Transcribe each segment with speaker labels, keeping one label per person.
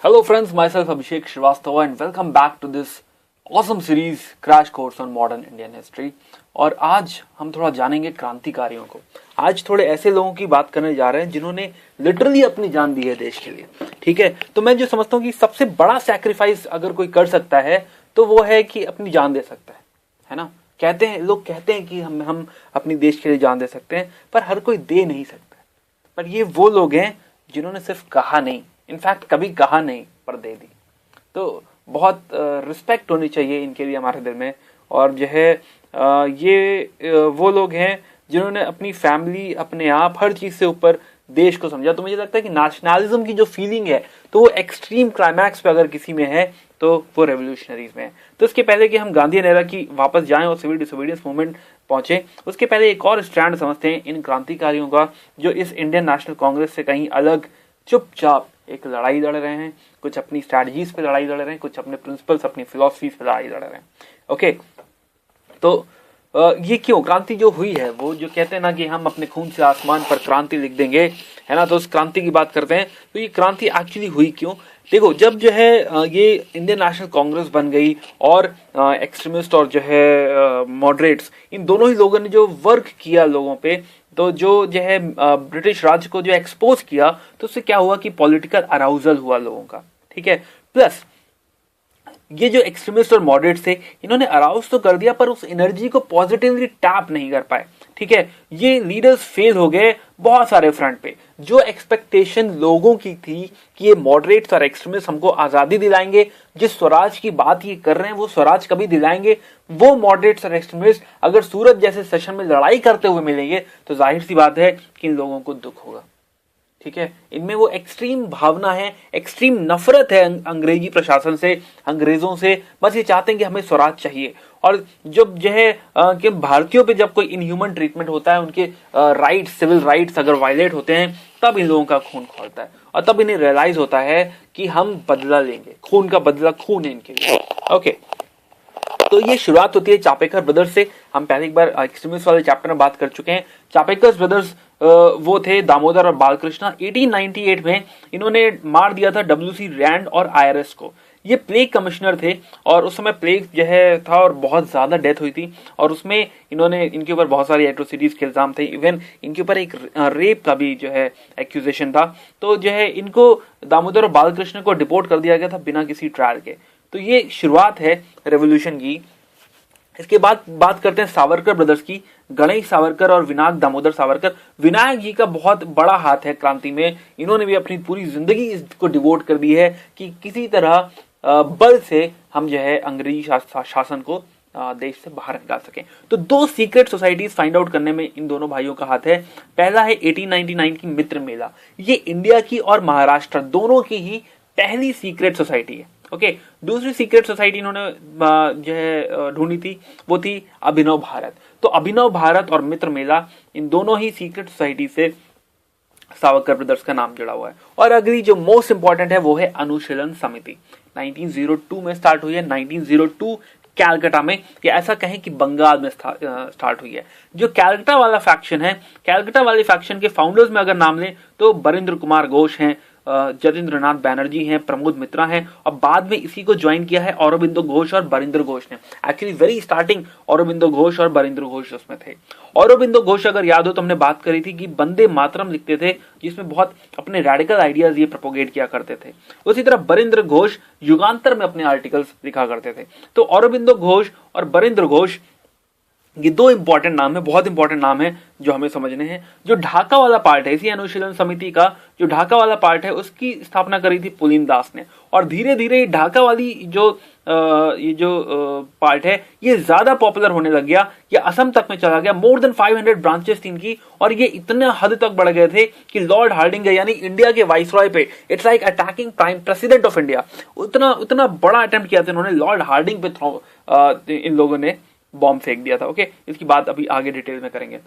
Speaker 1: Hello friends, myself Abhishek Srivastava and welcome back to this awesome series Crash Course on Modern Indian History। और आज हम थोड़ा जानेंगे क्रांतिकारियों को। आज थोड़े ऐसे लोगों की बात करने जा रहे हैं जिन्होंने लिटरली अपनी जान दी है देश के लिए। ठीक है, तो मैं जो समझता हूँ कि सबसे बड़ा सैक्रिफाइस अगर कोई कर सकता है तो वो है कि अपनी जान दे सकता है ना। कहते हैं लोग कहते हैं कि हम अपनी देश के लिए जान दे सकते हैं, पर हर कोई दे नहीं सकता। पर ये वो लोग हैं जिन्होंने सिर्फ कहा नहीं, इनफैक्ट कभी कहा नहीं पर दे दी। तो बहुत रिस्पेक्ट होनी चाहिए इनके लिए हमारे दिल में। और जो है ये वो लोग हैं जिन्होंने अपनी फैमिली, अपने आप, हर चीज से ऊपर देश को समझा। तो मुझे लगता है कि नेशनलिज्म की जो फीलिंग है तो वो एक्सट्रीम क्लाइमैक्स पे अगर किसी में है तो वो रेवोल्यूशनरीज में है। तो इसके पहले कि हम गांधी एरा की वापस जाएं और सिविल डिसोबीडियंस मूवमेंट पहुंचे, उसके पहले एक और स्टैंड समझते हैं इन क्रांतिकारियों का जो इस इंडियन नेशनल कांग्रेस से कहीं अलग चुपचाप एक लड़ाई लड़ रहे हैं। कुछ अपनी स्ट्रैटेजीज पे लड़ाई लड़ रहे हैं, कुछ अपने प्रिंसिपल्स, अपनी फिलॉसफीज पे लड़ाई लड़ रहे हैं। ओके, तो ये क्यों क्रांति जो हुई है, वो जो कहते हैं ना कि हम अपने खून से आसमान पर क्रांति लिख देंगे, है ना। तो उस क्रांति की बात करते हैं। तो ये क्रांति एक्चुअली हुई क्यों? देखो, जब जो है ये इंडियन नेशनल कांग्रेस बन गई और एक्सट्रीमिस्ट और जो है मॉडरेट्स, इन दोनों ही लोगों ने जो वर्क किया लोगों पे, तो जो है ब्रिटिश राज को जो एक्सपोज किया, तो उससे क्या हुआ कि पॉलिटिकल अराउजल हुआ लोगों का। ठीक है, प्लस ये जो एक्सट्रीमिस्ट और मॉडरेट थे, इन्होंने अराउज तो कर दिया पर उस एनर्जी को पॉजिटिवली टैप नहीं कर पाए। ठीक है, ये लीडर्स फेल हो गए बहुत सारे फ्रंट पे। जो एक्सपेक्टेशन लोगों की थी कि ये मॉडरेट्स और एक्सट्रीमिस्ट हमको आजादी दिलाएंगे, जिस स्वराज की बात ये कर रहे हैं वो स्वराज कभी दिलाएंगे, वो मॉडरेट्स और एक्सट्रीमिस्ट अगर सूरत जैसे सेशन में लड़ाई करते हुए मिलेंगे तो जाहिर सी बात है कि इन लोगों को दुख होगा। ठीक है, इनमें वो एक्सट्रीम भावना है, एक्सट्रीम नफरत है अंग्रेजी प्रशासन से, अंग्रेजों से। बस ये चाहते हैं कि हमें स्वराज चाहिए। और जब जो है कि भारतीयों पे जब कोई इनह्यूमन ट्रीटमेंट होता है, उनके राइट्स, सिविल राइट्स अगर वायलेट होते हैं, तब इन लोगों का खून खौलता है और तब इन्हें रियलाइज होता है कि हम बदला लेंगे। खून का बदला खून है इनके लिए। ओके, तो ये शुरुआत होती है चापेकर ब्रदर्स से। हम पहले एक बार एक्सट्रीमिस्ट वाले चैप्टर में बात कर चुके हैं। चापेकर ब्रदर्स वो थे दामोदर और बालकृष्ण। 1898 में इन्होंने मार दिया था डब्ल्यूसी रैंड और आईआरएस को। ये प्लेग कमिश्नर थे और उस समय प्लेग जो है था और बहुत ज्यादा डेथ हुई थी। और उसमें इन्होंने, इनके ऊपर बहुत सारी एट्रोसिटीज के इल्जाम थे। इवन इनके ऊपर एक रेप का भी जो है एक्यूजेशन था। तो जो है इनको, दामोदर और बालकृष्ण को डिपोर्ट कर दिया गया था बिना किसी ट्रायल के। तो ये शुरुआत है रेवोल्यूशन की। इसके बाद बात करते हैं सावरकर ब्रदर्स की, गणेश सावरकर और विनायक दामोदर सावरकर। विनायक जी का बहुत बड़ा हाथ है क्रांति में। इन्होंने भी अपनी पूरी जिंदगी इसको डिवोट कर दी है कि किसी तरह बल से हम जो है अंग्रेजी शासन को देश से बाहर निकाल सकें। तो दो सीक्रेट सोसाइटीज फाइंड आउट करने में इन दोनों भाइयों का हाथ है। पहला है 1899 की मित्र मेला। ये इंडिया की और महाराष्ट्र दोनों की ही पहली सीक्रेट सोसाइटी है। ओके, दूसरी सीक्रेट सोसाइटी इन्होंने जो है ढूंढी थी, वो थी अभिनव भारत। तो अभिनव भारत और मित्र मेला, इन दोनों ही सीक्रेट सोसाइटी से सावरकर ब्रदर्स का नाम जुड़ा हुआ है। और अगली जो मोस्ट इंपॉर्टेंट है वो है अनुशीलन समिति। 1902 में स्टार्ट हुई है, 1902 कैलकाटा में, या ऐसा कहें कि बंगाल में स्टार्ट हुई है। जो कैलकाटा वाला फैक्शन है, कैलकाटा वाले फैक्शन के फाउंडर्स में अगर नाम लें तो बरिंद्र कुमार घोष हैं, जतींद्रनाथ बैनर्जी हैं, प्रमोद मित्रा हैं, और बाद में इसी को ज्वाइन किया है औरोबिंदो घोष और बरिंद्र घोष ने। Actually very starting Aurobindo Ghosh और बरिंद्र घोष उसमें थे। औरोबिंदो घोष अगर याद हो तो हमने बात करी थी कि वंदे मातरम लिखते थे, जिसमें बहुत अपने रेडिकल आइडियाज ये प्रोपोगेट किया करते थे। उसी तरह बरिंद्र घोष युगांतर में अपने आर्टिकल्स लिखा करते थे। तो औरोबिंदो घोष और बरिंद्र घोष, ये दो इंपॉर्टेंट नाम है, बहुत इंपॉर्टेंट नाम है जो हमें समझने हैं। जो ढाका वाला पार्ट है इसी अनुशीलन समिति का, जो ढाका वाला पार्ट है उसकी स्थापना करी थी पुलिन दास ने। और धीरे धीरे ढाका वाली जो पार्ट है ये ज्यादा पॉपुलर होने लग गया। ये असम तक में चला गया। मोर देन 500 ब्रांचेस थी इनकी, और ये इतने हद तक बढ़ गए थे कि लॉर्ड हार्डिंग यानी इंडिया के वाइसरॉय पे, it's like attacking prime president of India, उतना बड़ा अटेम्प्ट किया था इन्होंने। लॉर्ड हार्डिंग पे इन लोगों ने बॉम्ब फेंक दिया था। ओके, इसकी बात अभी आगे डिटेल में करेंगे।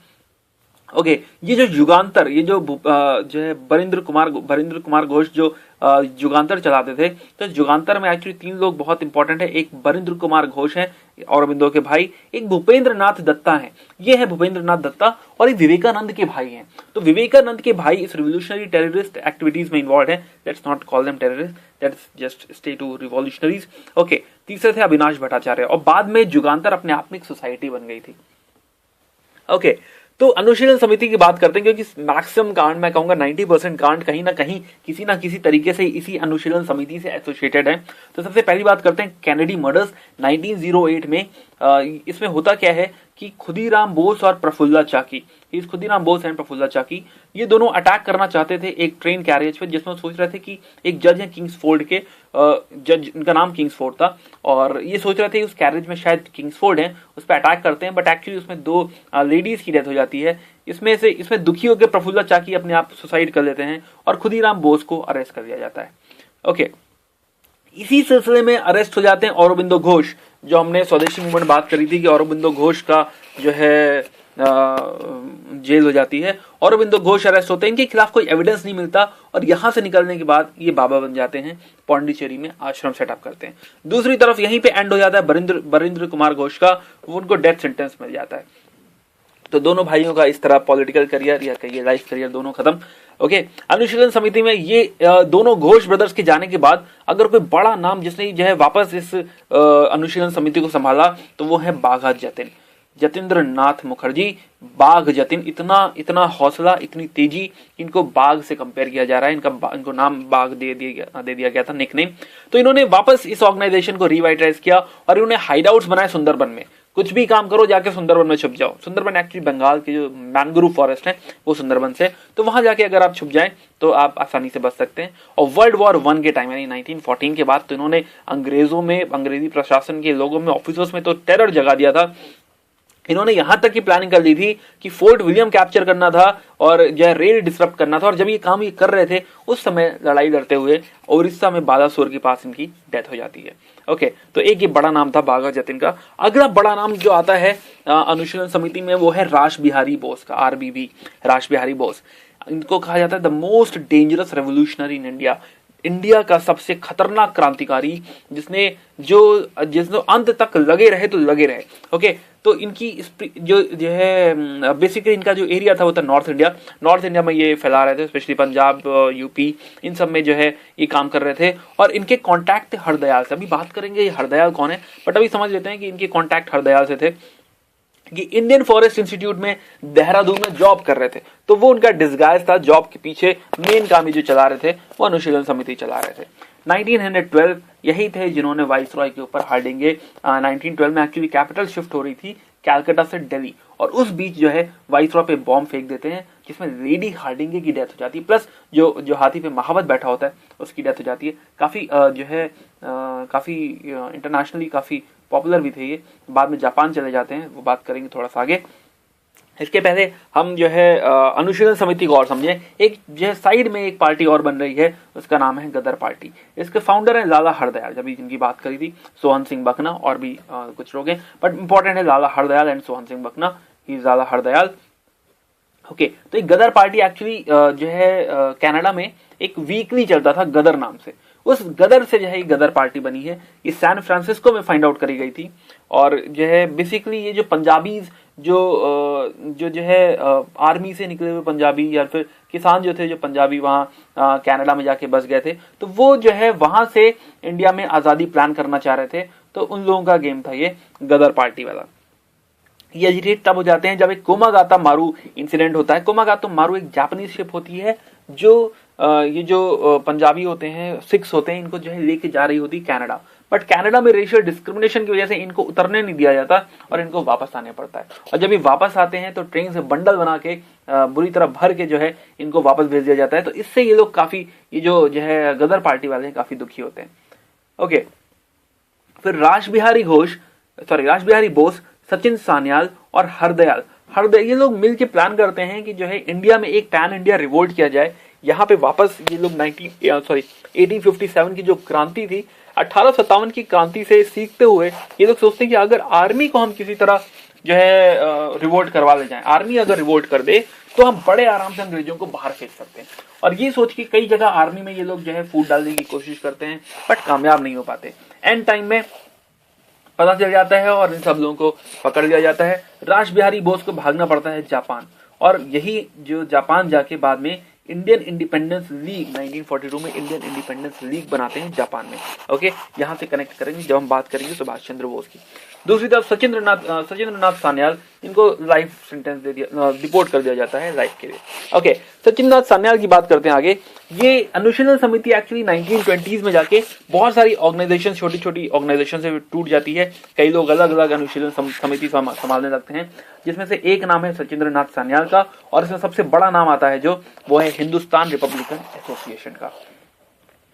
Speaker 1: ओके ये जो युगांतर, ये जो जो है बरिंद्र कुमार घोष जो युगांतर चलाते थे, तो युगांतर में एक्चुअली 3 लोग बहुत इंपॉर्टेंट है। एक बरिंद्र कुमार घोष है, औरबिंदो के भाई, एक भूपेंद्र नाथ दत्ता है, ये है भूपेंद्र नाथ दत्ता, और एक विवेकानंद के भाई हैं। तो विवेकानंद के भाई इस रिवोल्यूशनरी टेररिस्ट एक्टिविटीज में इन्वॉल्व है। Let's not call them terrorist, let's just stay to revolutionaries. Okay, तीसरे थे अविनाश भट्टाचार्य, और बाद में युगांतर अपने आप में एक सोसाइटी बन गई थी। ओके, तो अनुशीलन समिति की बात करते हैं, क्योंकि मैक्सिमम कांड, मैं कहूंगा 90% कांड कहीं ना कहीं किसी ना किसी तरीके से इसी अनुशीलन समिति से एसोसिएटेड है। तो सबसे पहली बात करते हैं कैनेडी मर्डर्स 1908 में। इसमें होता क्या है कि खुदीराम बोस और प्रफुल्ला चाकी, खुदीराम बोस एंड प्रफुल्ला चाकी, ये दोनों अटैक करना चाहते थे एक ट्रेन कैरियज पे, जिसमें सोच रहे थे कि एक जज है किंग्सफोर्ड के, जज, इनका नाम किंग्सफोर्ड था, और ये सोच रहे थे उस कैरियज में शायद किंग्सफोर्ड है, उस पर अटैक करते हैं, बट एक्चुअली उसमें 2 लेडीज की डेथ हो जाती है। इसमें दुखी होकर प्रफुल्ला चाकी अपने आप सुसाइड कर लेते हैं, और खुदीराम बोस को अरेस्ट कर लिया जाता है। ओके, इसी सिलसिले में अरेस्ट हो जाते हैं औरोबिंदो घोष, जो हमने स्वदेशी मूवमेंट बात करी थी कि औरोबिंदो घोष का जो है जेल हो जाती है। औरोबिंदो घोष अरेस्ट होते हैं, इनके खिलाफ कोई एविडेंस नहीं मिलता, और यहां से निकलने के बाद ये बाबा बन जाते हैं, पौंडीचेरी में आश्रम सेटअप करते हैं। दूसरी तरफ यहीं पे एंड हो जाता है बरिंद्र कुमार घोष का, उनको डेथ सेंटेंस मिल जाता है। तो दोनों भाइयों का इस तरह पॉलिटिकल करियर या कहिए लाइफ करियर दोनों खत्म। ओके, अनुशीलन समिति में ये दोनों घोष ब्रदर्स के जाने के बाद अगर कोई बड़ा नाम जिसने जो है वापस इस अनुशीलन समिति को संभाला, तो वो है बाघा जतिन, जतिंद्र नाथ मुखर्जी, बाघ जतिन। इतना हौसला, इतनी तेजी, इनको बाघ से कंपेयर किया जा रहा है, इनको नाम बाघ दे दिया गया था, निकनेम। तो इन्होंने वापस इस ऑर्गेनाइजेशन को रिवाइटलाइज किया, और इन्होंने हाइडआउट्स बनाए सुंदरबन में। कुछ भी काम करो, जाके सुंदरबन में छुप जाओ। सुंदरबन एक्चुअली बंगाल के जो मैंग्रोव फॉरेस्ट है वो सुंदरबन से, तो वहां जाके अगर आप छुप जाएं तो आप आसानी से बच सकते हैं। और वर्ल्ड वॉर 1 के टाइम यानी 1914 के बाद तो इन्होंने अंग्रेजी प्रशासन के लोगों में, ऑफिसर्स में तो टेरर जगा दिया था। इन्होंने यहां तक की प्लानिंग कर ली थी कि फोर्ट विलियम कैप्चर करना था और जो है रेल डिसरप्ट करना था। और जब ये काम ये कर रहे थे, उस समय लड़ाई लड़ते हुए उड़ीसा में बालासोर के पास इनकी डेथ हो जाती है। ओके, तो एक ये बड़ा नाम था बाघा जतिन का। अगला बड़ा नाम जो आता है अनुशीलन समिति में, वो है रास बिहारी बोस का, RBB, रास बिहारी बोस। इनको कहा जाता है the most dangerous revolutionary in India का सबसे खतरनाक क्रांतिकारी, जिसने अंत तक लगे रहे। ओके, तो इनकी जो है बेसिकली इनका जो एरिया था वो था नॉर्थ इंडिया में ये फैला रहे थे, स्पेशली पंजाब, यूपी, इन सब में जो है ये काम कर रहे थे। और इनके कॉन्टैक्ट थे हरदयाल से। अभी बात करेंगे ये हरदयाल कौन है, बट अभी समझ लेते हैं कि इनके कॉन्टैक्ट हरदयाल से थे, कि इंडियन फॉरेस्ट इंस्टीट्यूट में देहरादून में जॉब कर रहे थे। तो वो उनका डिस्गाइज था, जॉब के पीछे मेन काम जो चला रहे थे वो अनुशीलन समिति चला रहे थे। 1912 यही थे जिन्होंने वाइसरॉय के ऊपर हार्डिंगे 1912 में एक्चुअली कैपिटल शिफ्ट हो रही थी कैलकाटा से दिल्ली, और उस बीच जो है वाइसरॉय पे बॉम्ब फेंक देते हैं, जिसमें लेडी हार्डिंगे की डेथ हो जाती है, प्लस जो हाथी पे महावत बैठा होता है उसकी डेथ हो जाती है। काफी जो है काफी इंटरनेशनली काफी पॉपुलर भी थे ये। बाद में जापान चले जाते हैं, वो बात करेंगे थोड़ा सा आगे। इसके पहले हम जो है अनुशीलन समिति को और समझें। एक जो है साइड में एक पार्टी और बन रही है, उसका नाम है गदर पार्टी। इसके फाउंडर है लाला हरदयाल, जब जिनकी बात करी थी, सोहन सिंह बखना और भी कुछ लोग हैं, बट इंपॉर्टेंट है Lala Hardayal and Sohan Singh Bakhna, he is Lala Hardayal. Okay, तो एक गदर पार्टी एक्चुअली जो है कनाडा में एक वीकली चलता था गदर नाम से। उस गदर से जो है गदर पार्टी बनी है, ये सैन फ्रांसिस्को में फाइंड आउट करी गई थी। और जो है बेसिकली ये जो पंजाबीज जो है आर्मी से निकले हुए पंजाबी या फिर किसान जो थे, जो पंजाबी वहाँ कनाडा में जाके बस गए थे, तो वो जो है वहां से इंडिया में आजादी प्लान करना चाह रहे थे। तो उन लोगों का गेम था ये गदर पार्टी वाला। ये एजिटेट तब हो जाते हैं जब एक कोमागाता मारू इंसिडेंट होता है। कोमागाता मारू एक जापानीज शिप होती है, जो ये जो पंजाबी होते हैं, सिख्स होते हैं, इनको जो है लेके जा रही होती कनाडा। बट कनाडा में रेशियल डिस्क्रिमिनेशन की वजह से इनको उतरने नहीं दिया जाता और इनको वापस आने पड़ता है। और जब ये वापस आते हैं तो ट्रेन से बंडल बना के बुरी तरह भर के जो है इनको वापस भेज दिया जाता है। तो इससे ये लोग काफी, ये जो है गदर पार्टी वाले हैं, काफी दुखी होते हैं। ओके, फिर रास बिहारी बोस, सचिन सान्याल और हरदयाल ये लोग मिलकर प्लान करते हैं कि जो है इंडिया में एक पैन इंडिया रिवोल्ट किया जाए। यहाँ पे वापस ये लोग 1857 की जो क्रांति थी, 1857 की क्रांति से सीखते हुए ये लोग सोचते हैं कि अगर आर्मी को हम किसी तरह जो है रिवोल्ट करवा ले जाएं, आर्मी अगर रिवोल्ट कर दे तो हम बड़े आराम से अंग्रेजों को बाहर फेंक सकते हैं। और ये सोच के कई जगह आर्मी में ये लोग जो है फूट डालने की कोशिश करते हैं, बट कामयाब नहीं हो पाते। एंड टाइम में पता चल जाता है और इन सब लोगों को पकड़ लिया जाता है। रास बिहारी बोस को भागना पड़ता है जापान, और यही जो जापान जाके बाद में इंडियन इंडिपेंडेंस लीग 1942 में इंडियन इंडिपेंडेंस लीग बनाते हैं जापान में। ओके, यहां से कनेक्ट करेंगे जब हम बात करेंगे सुभाष चंद्र बोस की। दूसरी तरफ सचिंद्र नाथ सान्याल, इनको लाइफ सेंटेंस दे दिया, डिपोर्ट कर दिया जाता है लाइफ के लिए। ओके, सचिंद्र नाथ सान्याल की बात करते हैं आगे। ये अनुशीलन समिति एक्चुअली 1920s में जाके बहुत सारी ऑर्गेनाइजेशन, छोटी छोटी ऑर्गेनाइजेशन से टूट जाती है। कई लोग अलग अलग अनुशीलन समिति संभालने लगते हैं, जिसमें से एक नाम है सचिंद्र नाथ सान्याल का, और इसमें सबसे बड़ा नाम आता है जो वो है हिंदुस्तान रिपब्लिकन एसोसिएशन का।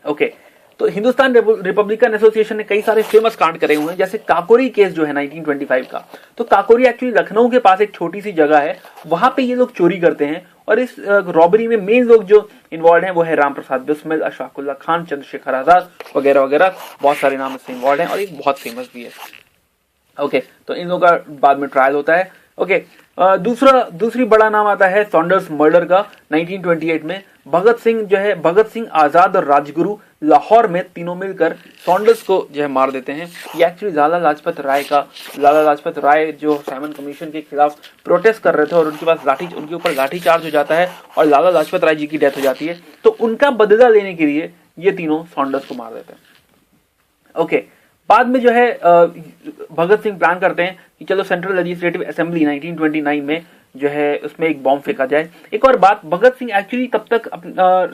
Speaker 1: ओके, तो हिंदुस्तान रिपब्लिकन एसोसिएशन ने कई सारे फेमस कांड करे हुए हैं, जैसे काकोरी केस जो है 1925 का। तो काकोरी एक्चुअली लखनऊ के पास एक छोटी सी जगह है, वहां पे ये लोग चोरी करते हैं, और इस रॉबरी में मेन लोग जो इन्वॉल्व हैं वो है राम प्रसाद बिस्मिल, अशफाकुल्ला खान, चंद्रशेखर आजाद वगैरह वगैरह, बहुत सारे नाम इससे इन्वॉल्व हैं, और एक बहुत फेमस भी है। ओके, तो इन लोगों का बाद में ट्रायल होता है। ओके, दूसरी बड़ा नाम आता है सॉन्डर्स मर्डर का 1928 में। भगत सिंह, आजाद और राजगुरु लाहौर में तीनों मिलकर सॉन्डर्स को जो है मार देते हैं। ये एक्चुअली लाला लाजपत राय जो साइमन कमीशन के खिलाफ प्रोटेस्ट कर रहे थे, और उनके ऊपर लाठी चार्ज हो जाता है और लाला लाजपत राय जी की डेथ हो जाती है। तो उनका बदला लेने के लिए ये तीनों सॉन्डर्स को मार देते हैं। ओके, बाद में जो है भगत सिंह प्लान करते हैं कि चलो सेंट्रल लेजिस्लेटिव असेंबली 1929 में जो है उसमें एक बॉम्ब फेंका जाए। एक और बात, भगत सिंह एक्चुअली तब तक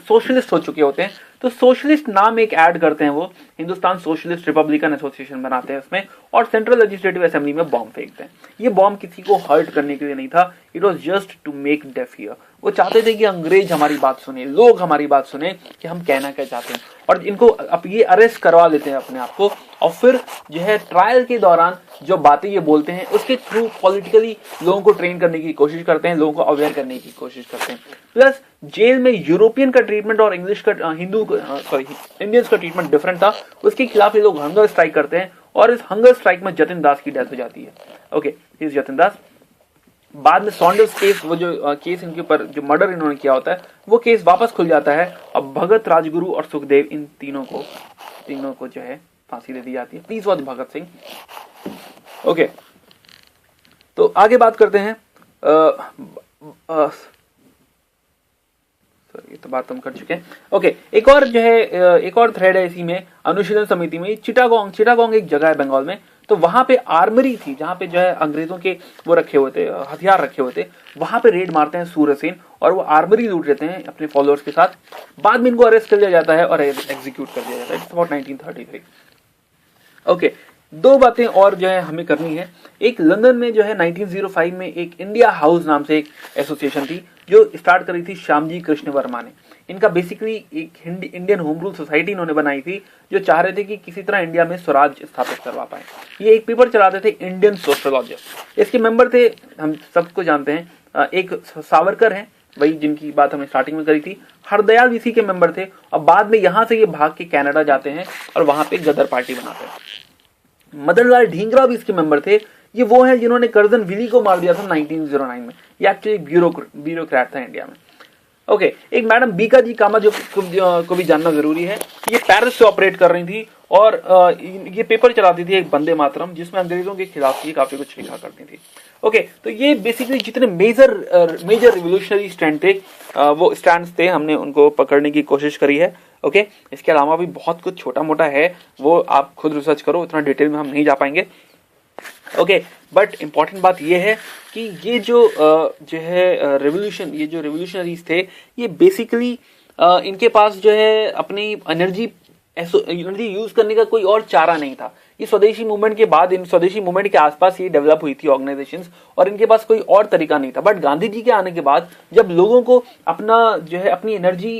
Speaker 1: सोशलिस्ट हो चुके होते हैं, तो सोशलिस्ट नाम एक ऐड करते हैं, वो हिंदुस्तान सोशलिस्ट रिपब्लिकन एसोसिएशन बनाते हैं उसमें, और सेंट्रल लेजिस्लेटिव असेंबली में बॉम्ब फेंकते हैं। ये बॉम्ब किसी को हर्ट करने के लिए नहीं था, it was just to make deaf hear. वो चाहते थे कि अंग्रेज हमारी बात सुने, लोग हमारी बात सुने कि हम कहना क्या चाहते हैं, और इनको अब ये अरेस्ट करवा लेते हैं अपने आप को, और फिर जो है ट्रायल के दौरान जो बातें ये बोलते हैं उसके थ्रू पॉलिटिकली लोगों को ट्रेन करने की कोशिश करते हैं, लोगों को अवेयर करने की कोशिश करते हैं। प्लस जेल में यूरोपियन का ट्रीटमेंट और इंडियंस का ट्रीटमेंट डिफरेंट था, उसके खिलाफ ये लोग हंगर स्ट्राइक करते हैं, और इस हंगर स्ट्राइक में जतिन दास की डेथ हो जाती है। ओके, जतिन दास। बाद में सॉन्डर्स केस, वो जो केस इनके ऊपर जो मर्डर इन्होंने किया होता है, वो केस वापस खुल जाता है, और भगत, राजगुरु और सुखदेव, इन तीनों को जो है फांसी दे दी जाती है। Please watch Bhagat Singh. Okay, तो आगे बात करते हैं। ये तो बात हम कर चुके हैं। ओके, एक और थ्रेड है इसी में, अनुशीलन समिति में। चिटागोंग एक जगह है बंगाल में, तो वहां पे आर्मरी थी, जहां पे जो है अंग्रेजों के वो रखे हुए थे, हथियार रखे हुए थे। वहां पे रेड मारते हैं सूर्यसेन, और वो आर्मरी लूट लेते हैं अपने फॉलोअर्स के साथ। बाद में इनको अरेस्ट कर लिया जाता है और एग्जीक्यूट कर दिया जाता है। It's about 1933। ओके, दो बातें और जो है हमें करनी है। एक, लंदन में जो है 1905 में एक इंडिया हाउस नाम से एक एसोसिएशन थी, जो स्टार्ट करी थी श्यामजी कृष्ण वर्मा ने। इनका बेसिकली एक इंडियन होम रूल सोसाइटी इन्होंने बनाई थी, जो चाह रहे थे कि किसी तरह इंडिया में स्वराज स्थापित करवा पाए। ये एक पेपर चलाते थे, इंडियन सोशोलॉजिस्ट। इसके मेंबर थे, हम सबको जानते हैं, एक सावरकर हैं, वही जिनकी बात हमने स्टार्टिंग में करी थी। हरदयाल इसी के मेंबर थे, और बाद में यहां से ये भाग के कनाडा जाते हैं और वहां पे गदर पार्टी बनाते हैं। मदन लाल ढींगरा भी इसके मेंबर थे। ये वो हैं जिन्होंने कर्जन विली को मार दिया था 1909 में। ये एक्चुअली ब्यूरोक्रेट था इंडिया में। ओके, एक मैडम बीका जी कामा जो को भी जानना जरूरी है। ये पेरिस से ऑपरेट कर रही थी, और ये पेपर चलाती थी एक वंदे मातरम, जिसमें अंग्रेजों के खिलाफ ये काफी कुछ लिखा करती थी। ओके, तो ये बेसिकली जितने मेजर रिवोल्यूशनरी स्टैंड थे, वो स्टैंड्स थे, हमने उनको पकड़ने की कोशिश करी है। ओके, इसके अलावा भी बहुत कुछ छोटा मोटा है, वो आप खुद रिसर्च करो, इतना डिटेल में हम नहीं जा पाएंगे। ओके, बट इंपॉर्टेंट बात ये है कि ये जो है रिवोल्यूशनरीज थे, ये बेसिकली इनके पास जो है अपनी एनर्जी यूज करने का कोई और चारा नहीं था। ये स्वदेशी मूवमेंट के बाद, इन स्वदेशी मूवमेंट के आसपास ये डेवलप हुई थी ऑर्गेनाइजेशंस, और इनके पास कोई और तरीका नहीं था। बट गांधी जी के आने के बाद, जब लोगों को अपना जो है अपनी एनर्जी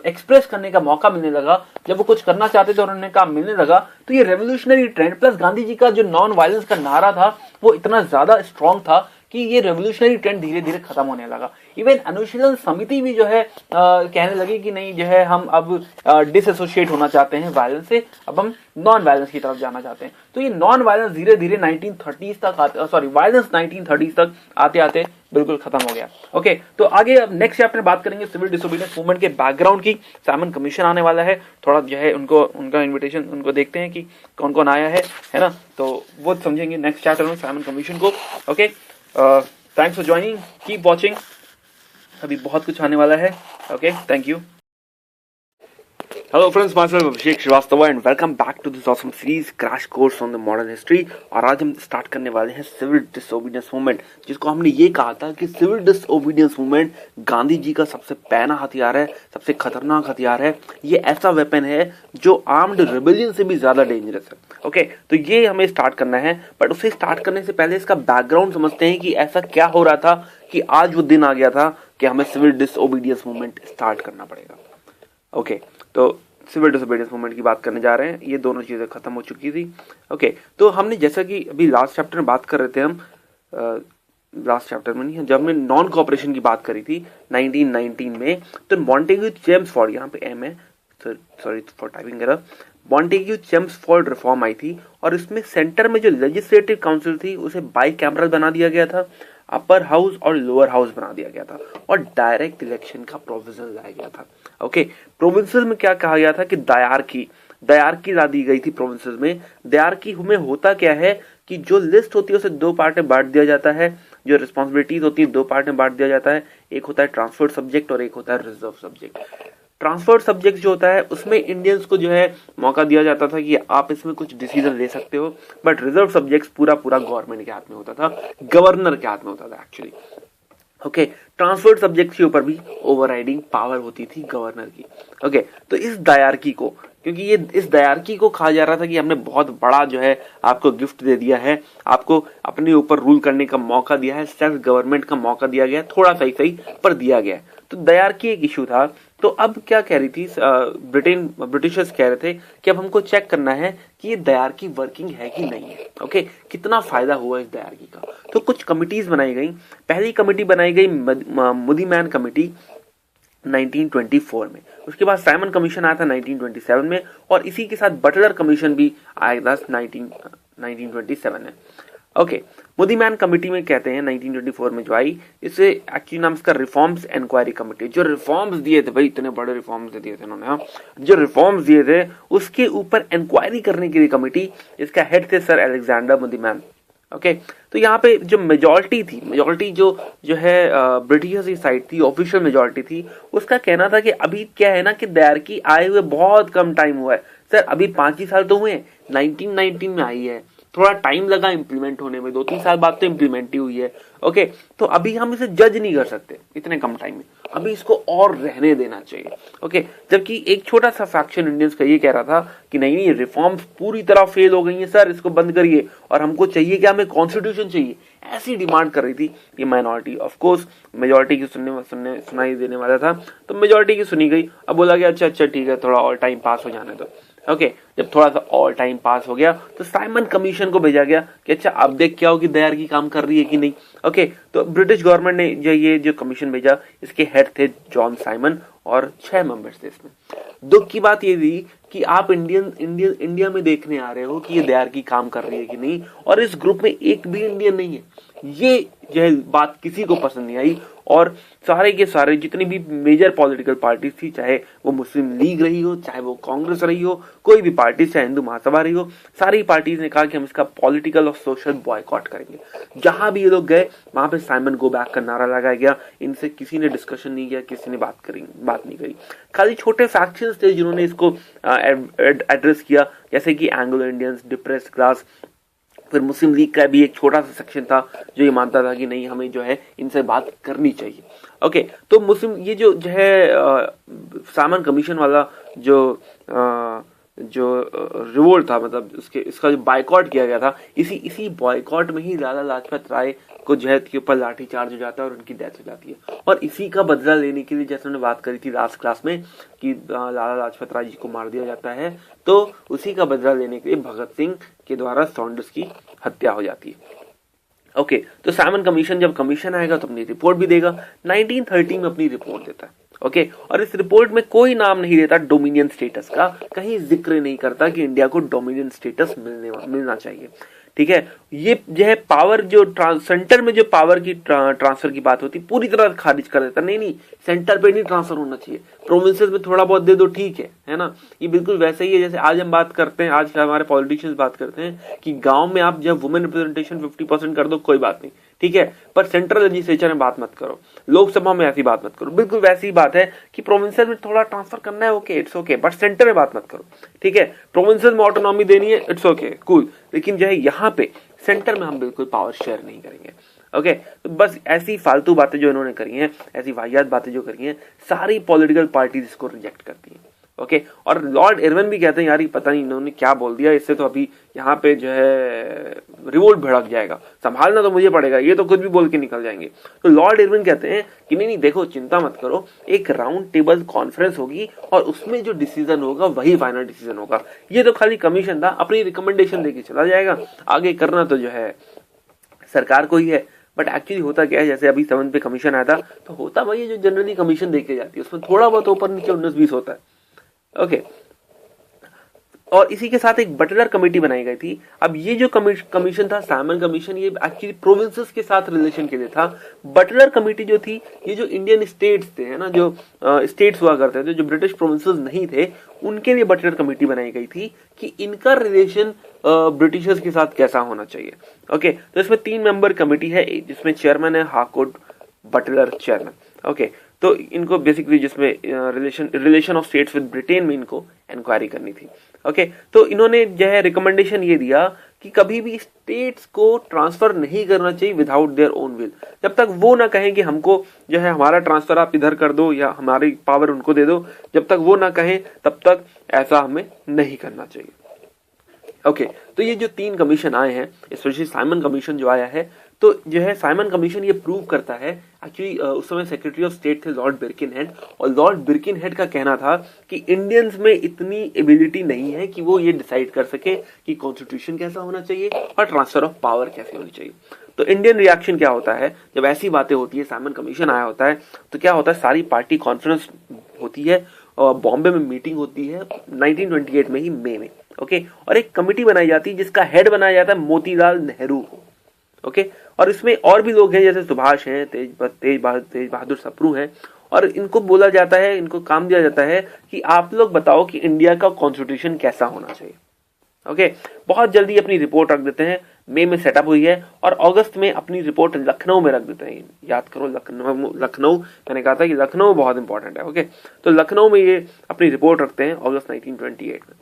Speaker 1: एक्सप्रेस करने का मौका मिलने लगा, जब वो कुछ करना चाहते थे और उन्हें काम मिलने लगा, तो ये revolutionary trend plus Gandhi ji का जो नॉन वायलेंस का नारा था, वो इतना ज्यादा स्ट्रॉन्ग था कि ये रेवोल्यूशनरी ट्रेंड धीरे धीरे खत्म होने लगा। इवन अनुशीलन समिति भी जो है कहने लगी कि नहीं जो है हम अब डिसएसोसिएट होना चाहते हैं वायलेंस से, अब हम नॉन वायलेंस की तरफ जाना चाहते हैं। तो ये नॉन वायलेंस धीरे धीरे 1930s तक आते, सॉरी वायलेंस 1930s तक आते आते बिल्कुल खत्म हो गया। ओके, तो आगे अब नेक्स्ट चैप्टर में बात करेंगे सिविल डिसोबीडियंस मूवमेंट के बैकग्राउंड की। साइमन कमीशन आने वाला है, थोड़ा जो है उनका इन्विटेशन उनको देखते हैं कि कौन कौन आया है ना, तो वो समझेंगे नेक्स्ट चैप्टर में साइमन कमीशन को। Okay, thanks for joining, keep watching, अभी बहुत कुछ आने वाला है। Okay, thank you. Hello friends, myself Abhishek Shrivastava and welcome back to this awesome series crash course on the modern history. और आज हम स्टार्ट करने वाले हैं सिविल डिसोबीडियंस मूवमेंट, जिसको हमने ये कहा था कि civil disobedience movement Gandhi ji का सबसे पैना हथियार है, सबसे खतरनाक हथियार है। ये ऐसा वेपन है जो आर्म्ड रिबेलियन से भी ज्यादा डेंजरस है। ओके, तो ये हमें स्टार्ट करना है, बट उसे स्टार्ट करने से पहले इसका बैकग्राउंड समझते हैं कि ऐसा क्या हो रहा था कि आज वो दिन आ गया था कि हमें सिविल डिसोबीडियंस मूवमेंट स्टार्ट करना पड़ेगा। ओके, तो सिविल डिसोबीडियंस मूवमेंट की बात करने जा रहे हैं। ये दोनों चीजें खत्म हो चुकी थी। ओके, तो हमने जैसा कि अभी लास्ट चैप्टर में बात कर रहे थे, हम लास्ट चैप्टर में नहीं, जब हमने नॉन कोऑपरेशन की बात करी थी 1919 में, तो मॉन्टेग्यू चेम्सफोर्ड, यहाँ पे एम है, sorry for typing error, Montagu Chelmsford reform आई थी और इसमें सेंटर में जो लेजिस्लेटिव काउंसिल थी उसे बाई कैमरल बना दिया गया था, अपर हाउस और लोअर हाउस बना दिया गया था और डायरेक्ट इलेक्शन का प्रोविजन लाया गया था। ओके, प्रोविंसेस में क्या कहा गया था कि दायरकी ला दी गई थी प्रोविंसेस में। दायरकी में होता क्या है कि जो लिस्ट होती है उसे दो पार्ट में बांट दिया जाता है, जो रिस्पॉन्सिबिलिटीज होती है दो पार्ट में बांट दिया जाता है, एक होता है ट्रांसफर्ड सब्जेक्ट और एक होता है रिजर्व सब्जेक्ट। ट्रांसफर्ड सब्जेक्ट जो होता है उसमें इंडियंस को जो है मौका दिया जाता था कि आप इसमें कुछ डिसीजन ले सकते हो, बट रिजर्व सब्जेक्ट्स पूरा गवर्नमेंट के हाथ में होता था, गवर्नर के हाथ में होता था एक्चुअली। ओके, ट्रांसफर्ड सब्जेक्ट के ऊपर भी ओवरराइडिंग पावर होती थी गवर्नर की। ओके, तो इस दायरकी को, क्योंकि ये इस दायरकी को कहा जा रहा था कि हमने बहुत बड़ा जो है आपको गिफ्ट दे दिया है, आपको अपने ऊपर रूल करने का मौका दिया है, सेल्फ गवर्नमेंट का मौका दिया गया, थोड़ा सही पर दिया गया। तो दायरकी एक इशू था। तो अब क्या कह रही थी ब्रिटिशर्स कह रहे थे कि अब हमको चेक करना है कि ये दायरकी वर्किंग है कि नहीं है। ओके, कितना फायदा हुआ इस दायरकी का। तो कुछ कमिटीज बनाई गई। पहली कमेटी बनाई गई मुदीमैन कमेटी 1924 में, उसके बाद साइमन कमीशन आया था 1927 में, और इसी के साथ बटलर कमीशन भी आया था 1927 में। ओके, मुदीमैन कमेटी में कहते हैं 1924 में जो आई, इसे एक्चुअली नाम इसका रिफॉर्म्स इंक्वायरी कमेटी। जो रिफॉर्म्स दिए थे भाई, इतने बड़े रिफॉर्म्स दिए थे इन्होंने, जो रिफॉर्म्स दिए थे उसके ऊपर इंक्वायरी करने के लिए कमेटी, इसका हेड थे सर अलेक्जेंडर मुदीमैन। ओके, तो यहाँ पे जो मेजोरिटी जो है ब्रिटिशर्स की साइड थी, ऑफिशियल मेजोरिटी थी, उसका कहना था कि अभी क्या है ना कि दायरकी आए हुए बहुत कम टाइम हुआ है सर, अभी 5 ही साल तो हुए हैं, 1919 में आई है, थोड़ा टाइम लगा इंप्लीमेंट होने में, 2-3 साल बाद तो इंप्लीमेंट ही हुई है। ओके, तो अभी हम इसे जज नहीं कर सकते इतने कम टाइम में, अभी इसको और रहने देना चाहिए। ओके, जबकि एक छोटा सा फैक्शन इंडियंस का ये कह रहा था कि नहीं रिफॉर्म्स पूरी तरह फेल हो गई हैं सर, इसको बंद करिए, और हमको चाहिए कि हमें कॉन्स्टिट्यूशन चाहिए, ऐसी डिमांड कर रही थी ये माइनॉरिटी। ऑफ कोर्स मेजोरिटी की सुनाई देने वाला था, तो मेजोरिटी की सुनी गई। अब बोला गया अच्छा ठीक है, थोड़ा और टाइम पास हो जाने दो। ओके, जब थोड़ा सा और टाइम पास हो गया तो साइमन कमीशन को भेजा गया कि अच्छा अब देख क्या हो कि दायरकी काम कर रही है कि नहीं। ओके, तो ब्रिटिश गवर्नमेंट ने ये जो कमीशन भेजा, इसके हेड थे जॉन साइमन और 6 मेंबर्स थे इसमें। दुख की बात ये थी कि आप इंडिया में देखने आ रहे हो कि ये दायरकी काम कर रही है कि नहीं, और इस ग्रुप में एक भी इंडियन नहीं है। ये जो है बात किसी को पसंद नहीं आई, और सारे के सारे जितनी भी मेजर पॉलिटिकल पार्टीज थी, चाहे वो मुस्लिम लीग रही हो, चाहे वो कांग्रेस रही हो, कोई भी पार्टी, चाहे हिंदू महासभा रही हो, सारी पार्टीज ने कहा कि हम इसका पॉलिटिकल और सोशल बॉयकॉट करेंगे। जहां भी ये लोग गए वहां पे साइमन गो बैक का नारा लगाया गया। इनसे किसी ने डिस्कशन नहीं किया, किसी ने बात नहीं करी। खाली छोटे फैक्शंस थे जिन्होंने इसको एड्रेस किया, जैसे कि एंग्लो इंडियंस, डिप्रेस्ड क्लास, फिर मुस्लिम लीग का भी एक छोटा सा सेक्शन था जो ये मानता था कि नहीं हमें जो है इनसे बात करनी चाहिए। ओके, तो मुस्लिम ये जो है साइमन कमीशन वाला जो रिवोल्ट था, मतलब इसका जो बायकॉट किया गया था, इसी बायकॉट में ही लाला लाजपत राय को जो है के ऊपर लाठी चार्ज हो जाता है और उनकी डेथ हो जाती है। और इसी का बदला लेने के लिए, जैसे हमने बात करी थी लास्ट क्लास में कि लाला लाजपत राय जी को मार दिया जाता है, तो उसी का बदला लेने के लिए भगत सिंह के द्वारा सॉन्डर्स की हत्या हो जाती है।
Speaker 2: ओके, तो साइमन कमीशन जब कमीशन आएगा तो अपनी रिपोर्ट भी देगा। 1930 में अपनी रिपोर्ट देता है। ओके, और इस रिपोर्ट में कोई नाम नहीं देता डोमिनियन स्टेटस का, कहीं जिक्र नहीं करता कि इंडिया को डोमिनियन स्टेटस मिलना चाहिए। ठीक है, ये जो है पावर जो सेंटर में जो पावर की ट्रांसफर की बात होती पूरी तरह खारिज कर देता। नहीं, सेंटर पे नहीं ट्रांसफर होना चाहिए, प्रोविंसेस में थोड़ा बहुत दे दो ठीक है ना। ये बिल्कुल वैसे ही है जैसे आज हम बात करते हैं, आज हमारे पॉलिटिशियंस बात करते हैं कि गांव में आप जब वुमेन रिप्रेजेंटेशन 50% कर दो कोई बात नहीं, ठीक है, पर सेंट्रल लेजिस्लेचर में बात मत करो, लोकसभा में ऐसी बात मत करो। बिल्कुल वैसी ही बात है कि प्रोविंसेस में थोड़ा ट्रांसफर करना है, okay it's okay, but centre में बात मत करो। ठीक है, प्रोविंसेस में ऑटोनॉमी देनी है, इट्स ओके कूल, लेकिन जो है यहाँ पे सेंटर में हम बिल्कुल पावर शेयर नहीं करेंगे। ओके, तो बस ऐसी फालतू बातें जो इन्होंने करी हैं, ऐसी वाहियात बातें जो करी हैं, सारी पॉलिटिकल पार्टीज इसको रिजेक्ट करती हैं। ओके, और लॉर्ड इरविन भी कहते हैं यार ये पता नहीं इन्होंने क्या बोल दिया, इससे तो अभी यहाँ पे जो है रिवोल्ट भड़क जाएगा, संभालना तो मुझे पड़ेगा, ये तो कुछ भी बोल के निकल जाएंगे। तो लॉर्ड इरविन कहते हैं कि नहीं देखो चिंता मत करो, एक राउंड टेबल कॉन्फ्रेंस होगी और उसमें जो डिसीजन होगा वही फाइनल डिसीजन होगा। ये तो खाली कमीशन था, अपनी रिकमेंडेशन देके चला जाएगा, आगे करना तो जो है सरकार को ही है। बट एक्चुअली होता क्या है, जैसे अभी 7 पे कमीशन आया था, तो होता वही जो जनरली कमीशन देके जाती है, उसमें थोड़ा बहुत ऊपर नीचे 19-20 होता है। ओके, और इसी के साथ एक बटलर कमेटी बनाई गई थी। अब ये जो कमीशन था साइमन कमीशन, ये एक्चुअली प्रोविंसेस के साथ रिलेशन के लिए था। बटलर कमेटी जो थी, ये जो इंडियन स्टेट्स थे है ना, जो स्टेट्स हुआ करते थे, जो ब्रिटिश प्रोविंसेस नहीं थे, उनके लिए बटलर कमेटी बनाई गई थी कि इनका रिलेशन ब्रिटिशर्स के साथ कैसा होना चाहिए। ओके, तो इसमें 3 मेंबर कमेटी है, जिसमें चेयरमैन है हार्कोर्ट बटलर चेयरमैन। ओके, तो इनको बेसिकली जिसमें relation of states with Britain में इनको इंक्वायरी करनी थी। ओके, तो इन्होंने जो है रिकमेंडेशन ये दिया कि कभी भी स्टेट्स को ट्रांसफर नहीं करना चाहिए विदाउट देयर ओन विल, जब तक वो ना कहें कि हमको जो है हमारा ट्रांसफर आप इधर कर दो या हमारी पावर उनको दे दो, जब तक वो ना कहें तब तक ऐसा हमें नहीं करना चाहिए। ओके, तो ये जो 3 कमीशन आए हैं, स्पेशली साइमन कमीशन जो आया है, तो जो है साइमन कमीशन ये प्रूव करता है, एक्चुअली उस समय सेक्रेटरी ऑफ स्टेट थे लॉर्ड बिर्किनहेड, और लॉर्ड बिर्किनहेड का कहना था कि इंडियंस में इतनी एबिलिटी नहीं है कि वो ये डिसाइड कर सके कि कॉन्स्टिट्यूशन कैसा होना चाहिए और ट्रांसफर ऑफ पावर कैसे होनी चाहिए। तो इंडियन रिएक्शन क्या होता है जब ऐसी बातें होती है, साइमन कमीशन आया होता है, तो क्या होता है, सारी पार्टी कॉन्फ्रेंस होती है और बॉम्बे में मीटिंग होती है 1928 में ही मई में। ओके, और एक कमेटी बनाई जाती है जिसका हेड बनाया जाता है मोतीलाल नेहरू को। ओके, और इसमें और भी लोग हैं जैसे सुभाष हैं, तेज बहादुर सप्रू हैं, और इनको बोला जाता है, इनको काम दिया जाता है कि आप लोग बताओ कि इंडिया का कॉन्स्टिट्यूशन कैसा होना चाहिए। ओके, बहुत जल्दी अपनी रिपोर्ट रख देते हैं, मई में सेटअप हुई है, और अगस्त में अपनी रिपोर्ट लखनऊ में रख देते हैं। याद करो लखनऊ, मैंने कहा था कि लखनऊ बहुत इंपॉर्टेंट है। ओके, तो लखनऊ में ये अपनी रिपोर्ट रखते हैं अगस्त 1928 में।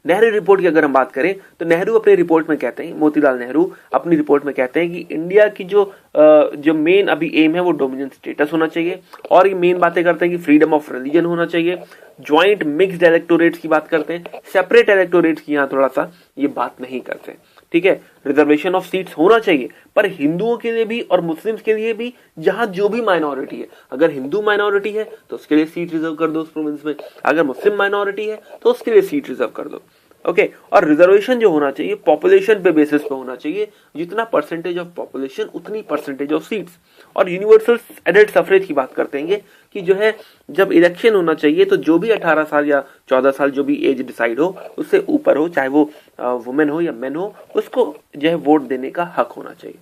Speaker 2: नेहरू रिपोर्ट की अगर हम बात करें तो नेहरू अपनी रिपोर्ट में कहते हैं, मोतीलाल नेहरू अपनी रिपोर्ट में कहते हैं कि इंडिया की जो मेन अभी एम है वो डोमिनियन स्टेटस होना चाहिए, और ये मेन बातें करते हैं कि फ्रीडम ऑफ रिलीजन होना चाहिए, ज्वाइंट मिक्स्ड इलेक्टोरेट्स की बात करते हैं, सेपरेट इलेक्टोरेट्स की यहाँ थोड़ा सा ये बात नहीं करते हैं। ठीक है, रिजर्वेशन ऑफ सीट्स होना चाहिए, पर हिंदुओं के लिए भी और मुस्लिम्स के लिए भी, जहां जो भी माइनॉरिटी है, अगर हिंदू माइनॉरिटी है तो उसके लिए सीट रिजर्व कर दो उस प्रोविंस में, अगर मुस्लिम माइनॉरिटी है तो उसके लिए सीट रिजर्व कर दो। ओके, और रिजर्वेशन जो होना चाहिए पॉपुलेशन पे बेसिस पे होना चाहिए, जितना परसेंटेज ऑफ पॉपुलेशन उतनी परसेंटेज ऑफ सीट्स। और यूनिवर्सल एडल्ट सफरेज की बात करते हैं कि जो है जब इलेक्शन होना चाहिए तो जो भी 18 साल या 14 साल जो भी एज डिसाइड हो उससे ऊपर हो, चाहे वो वुमेन हो या मेन हो, उसको जो है वोट देने का हक होना चाहिए।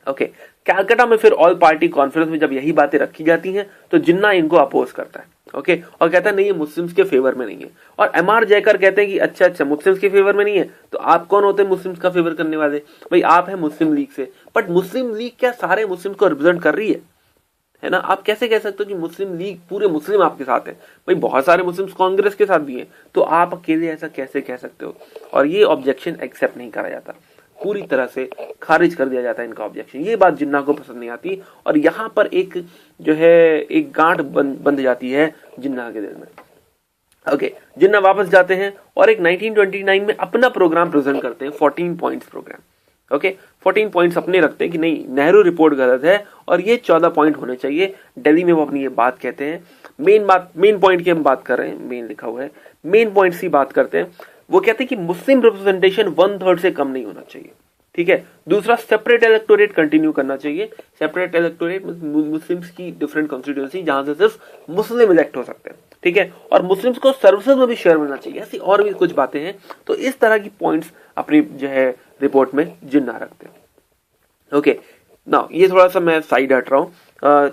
Speaker 2: ओके, कैलकाटा में फिर ऑल पार्टी कॉन्फ्रेंस में जब यही बातें रखी जाती हैं तो जिन्ना इनको अपोज करता है। ओके, और कहता है नहीं ये मुस्लिम्स के फेवर में नहीं है, और एमआर जयकर कहते हैं कि अच्छा मुस्लिम्स के फेवर में नहीं है, तो आप कौन होते हैं मुस्लिम्स का फेवर करने वाले? भाई आप है मुस्लिम लीग से, बट मुस्लिम लीग क्या सारे मुस्लिम्स को रिप्रेजेंट कर रही है ना? आप कैसे कह सकते हो कि मुस्लिम लीग पूरे मुस्लिम आपके साथ है? भाई बहुत सारे मुस्लिम्स कांग्रेस के साथ भी हैं, तो आप अकेले ऐसा कैसे कह सकते हो? और ये ऑब्जेक्शन एक्सेप्ट नहीं करा जाता, पूरी तरह से खारिज कर दिया जाता है इनका ऑब्जेक्शन। ये बात जिन्ना को पसंद नहीं आती, और यहाँ पर एक जो है एक गांठ बंध जाती है जिन्ना के दिल में। ओके, जिन्ना वापस जाते हैं और एक 1929 में अपना प्रोग्राम प्रेजेंट करते हैं, 14 पॉइंट्स प्रोग्राम। ओके, 14 पॉइंट्स अपने रखते हैं कि नहीं नेहरू रिपोर्ट गलत है और ये 14 पॉइंट होने चाहिए। दिल्ली में वो अपनी ये बात कहते हैं। मेन पॉइंट की हम बात कर रहे हैं, मेन लिखा हुआ है, मेन पॉइंट्स की बात करते हैं। वो कहते हैं कि मुस्लिम रिप्रेजेंटेशन 1/3 से कम नहीं होना चाहिए। ठीक है। दूसरा, सेपरेट इलेक्टोरेट कंटिन्यू करना चाहिए। सेपरेट इलेक्टोरेट मुस्लिम्स की डिफरेंट कॉन्स्टिट्यूंसी जहां से सिर्फ मुस्लिम इलेक्ट हो सकते हैं, ठीक है, और मुस्लिम्स को सर्विसेज में भी शेयर मिलना चाहिए। ऐसी और भी कुछ बातें हैं। तो इस तरह की पॉइंट्स अपनी जो है रिपोर्ट में जिन्ना रखते हैं। ओके, ना ये थोड़ा सा मैं साइड हट रहा हूँ,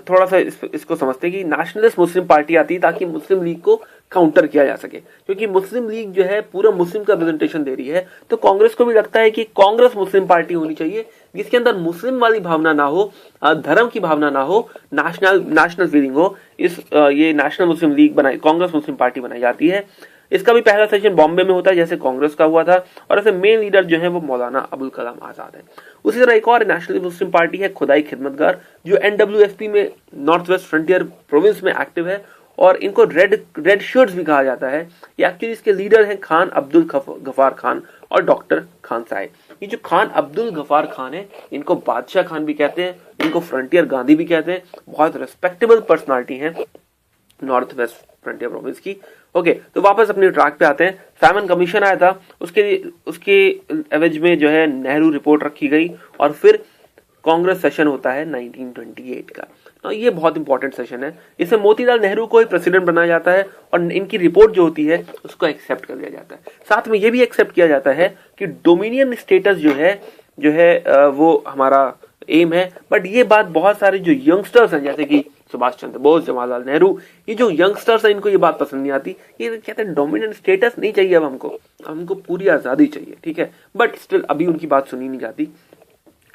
Speaker 2: थोड़ा सा इसको समझते हैं कि नेशनलिस्ट मुस्लिम पार्टी आती है ताकि मुस्लिम लीग को काउंटर किया जा सके, क्योंकि मुस्लिम लीग जो है पूरा मुस्लिम का रिप्रेजेंटेशन दे रही है। तो कांग्रेस को भी लगता है कि कांग्रेस मुस्लिम पार्टी होनी चाहिए जिसके अंदर मुस्लिम वाली भावना ना हो, धर्म की भावना ना हो, नेशनल फीलिंग हो। ये नेशनल मुस्लिम लीग बनाई, कांग्रेस मुस्लिम पार्टी बनाई जाती है। इसका भी पहला सेशन बॉम्बे में होता है जैसे कांग्रेस का हुआ था, और ऐसे मेन लीडर जो है वो मौलाना अबुल कलाम आजाद है। उसी तरह एक और नेशनल मुस्लिम पार्टी है खुदाई खिदमतगार, जो NWFP में नॉर्थ वेस्ट फ्रंटियर प्रोविंस में एक्टिव है, और इनको रेड शर्ट्स भी कहा जाता है। ये एक्चुअली इसके लीडर हैं खान अब्दुल गफार खान और डॉक्टर खान साहिब। ये जो खान अब्दुल गफार खान है, इनको बादशाह खान भी कहते हैं, इनको फ्रंटियर गांधी भी कहते हैं। बहुत रिस्पेक्टेबल पर्सनालिटी है नॉर्थ वेस्ट फ्रंटियर प्रोविंस की। ओके, तो वापस अपने ट्रैक पे आते हैं। साइमन कमीशन आया था, उसके एवज में जो है नेहरू रिपोर्ट रखी गई, और फिर कांग्रेस सेशन होता है 1928 का। तो ये बहुत इंपॉर्टेंट सेशन है। इसमें मोतीलाल नेहरू को ही प्रेसिडेंट बनाया जाता है, और इनकी रिपोर्ट जो होती है उसको एक्सेप्ट कर लिया जाता है। साथ में ये भी एक्सेप्ट किया जाता है कि डोमिनियन स्टेटस जो है वो हमारा एम है। बट ये बात बहुत सारे जो यंगस्टर्स हैं जैसे कि सुभाष चंद्र बोस, जवाहरलाल नेहरू, ये जो यंगस्टर्स हैं इनको ये बात पसंद नहीं आती। ये कहते हैं डोमिनेंट स्टेटस नहीं चाहिए, अब हमको पूरी आजादी चाहिए, ठीक है। बट स्टिल अभी उनकी बात सुनी नहीं जाती।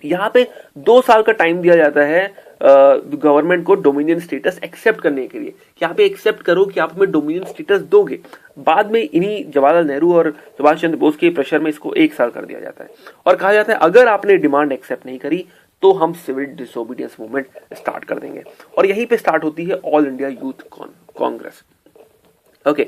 Speaker 2: यहाँ पे 2 साल का टाइम दिया जाता है गवर्नमेंट को डोमिनियन स्टेटस एक्सेप्ट करने के लिए। यहाँ पे एक्सेप्ट करो कि आप हमें डोमिनियन स्टेटस दोगे। बाद में इन्हीं जवाहरलाल नेहरू और सुभाष चंद्र बोस के प्रेशर में इसको 1 साल कर दिया जाता है, और कहा जाता है अगर आपने डिमांड एक्सेप्ट नहीं करी तो हम सिविल डिसोबीडियंस मूवमेंट स्टार्ट कर देंगे। और यहीं पे स्टार्ट होती है all India youth Congress. Okay,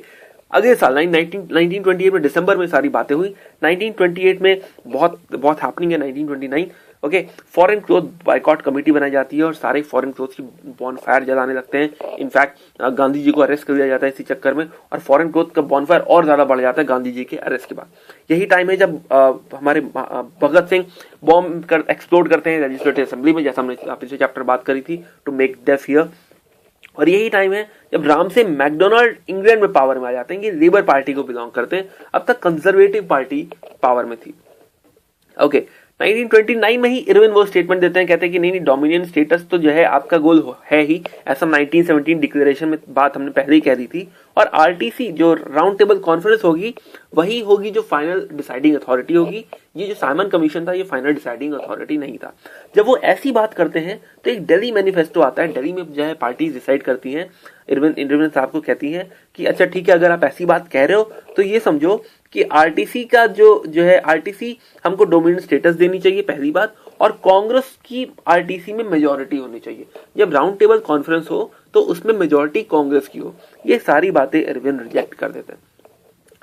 Speaker 2: अगले साल 1928 में दिसंबर में सारी बातें हुई। 1928 में बहुत हैपनिंग है 1929। Okay, foreign cloth boycott committee बनाई जाती है और सारे फॉरेन क्लोथ की बॉनफायर जलाने लगते हैं। इनफैक्ट गांधी जी को अरेस्ट कर लिया जाता है इसी चक्कर में, और फॉरेन क्लोथ का बॉनफायर और ज्यादा बढ़ जाता है गांधी जी के अरेस्ट के बाद। यही टाइम है जब हमारे भगत सिंह बॉम्ब एक्सप्लोड करते हैं लेजिस्लेटिव असेंबली में, जैसा हमने पिछले चैप्टर बात करी थी, टू मेक डेफ हियर। और यही टाइम है जब राम से मैकडोनाल्ड इंग्लैंड में पावर में आ जाते हैं, कि लेबर पार्टी को बिलोंग करते हैं। अब तक कंजर्वेटिव पार्टी पावर में थी। ओके, 1929 में ही इरविन वो स्टेटमेंट देते हैं, कहते हैं कि नहीं डोमिनियन स्टेटस तो जो है आपका गोल है ही, ऐसा 1917 डिक्लेरेशन में बात हमने पहले ही कह दी थी। और RTC जो राउंड टेबल कॉन्फ्रेंस होगी वही होगी जो फाइनल डिसाइडिंग अथॉरिटी होगी। ये जो साइमन कमीशन था ये फाइनल डिसाइडिंग अथॉरिटी नहीं था। जब वो ऐसी बात करते हैं तो एक दिल्ली मैनिफेस्टो आता है, दिल्ली में जो है पार्टीज डिसाइड करती हैं। इरविन साहब को कहती है कि अच्छा ठीक है, अगर आप ऐसी बात कह रहे हो तो ये समझो कि RTC का जो है RTC हमको डोमिनेंट स्टेटस देनी चाहिए, पहली बात, और कांग्रेस की RTC में मेजॉरिटी होनी चाहिए। जब राउंड टेबल कॉन्फ्रेंस हो तो उसमें मेजॉरिटी कांग्रेस की हो। ये सारी बातें इरविन रिजेक्ट कर देते हैं।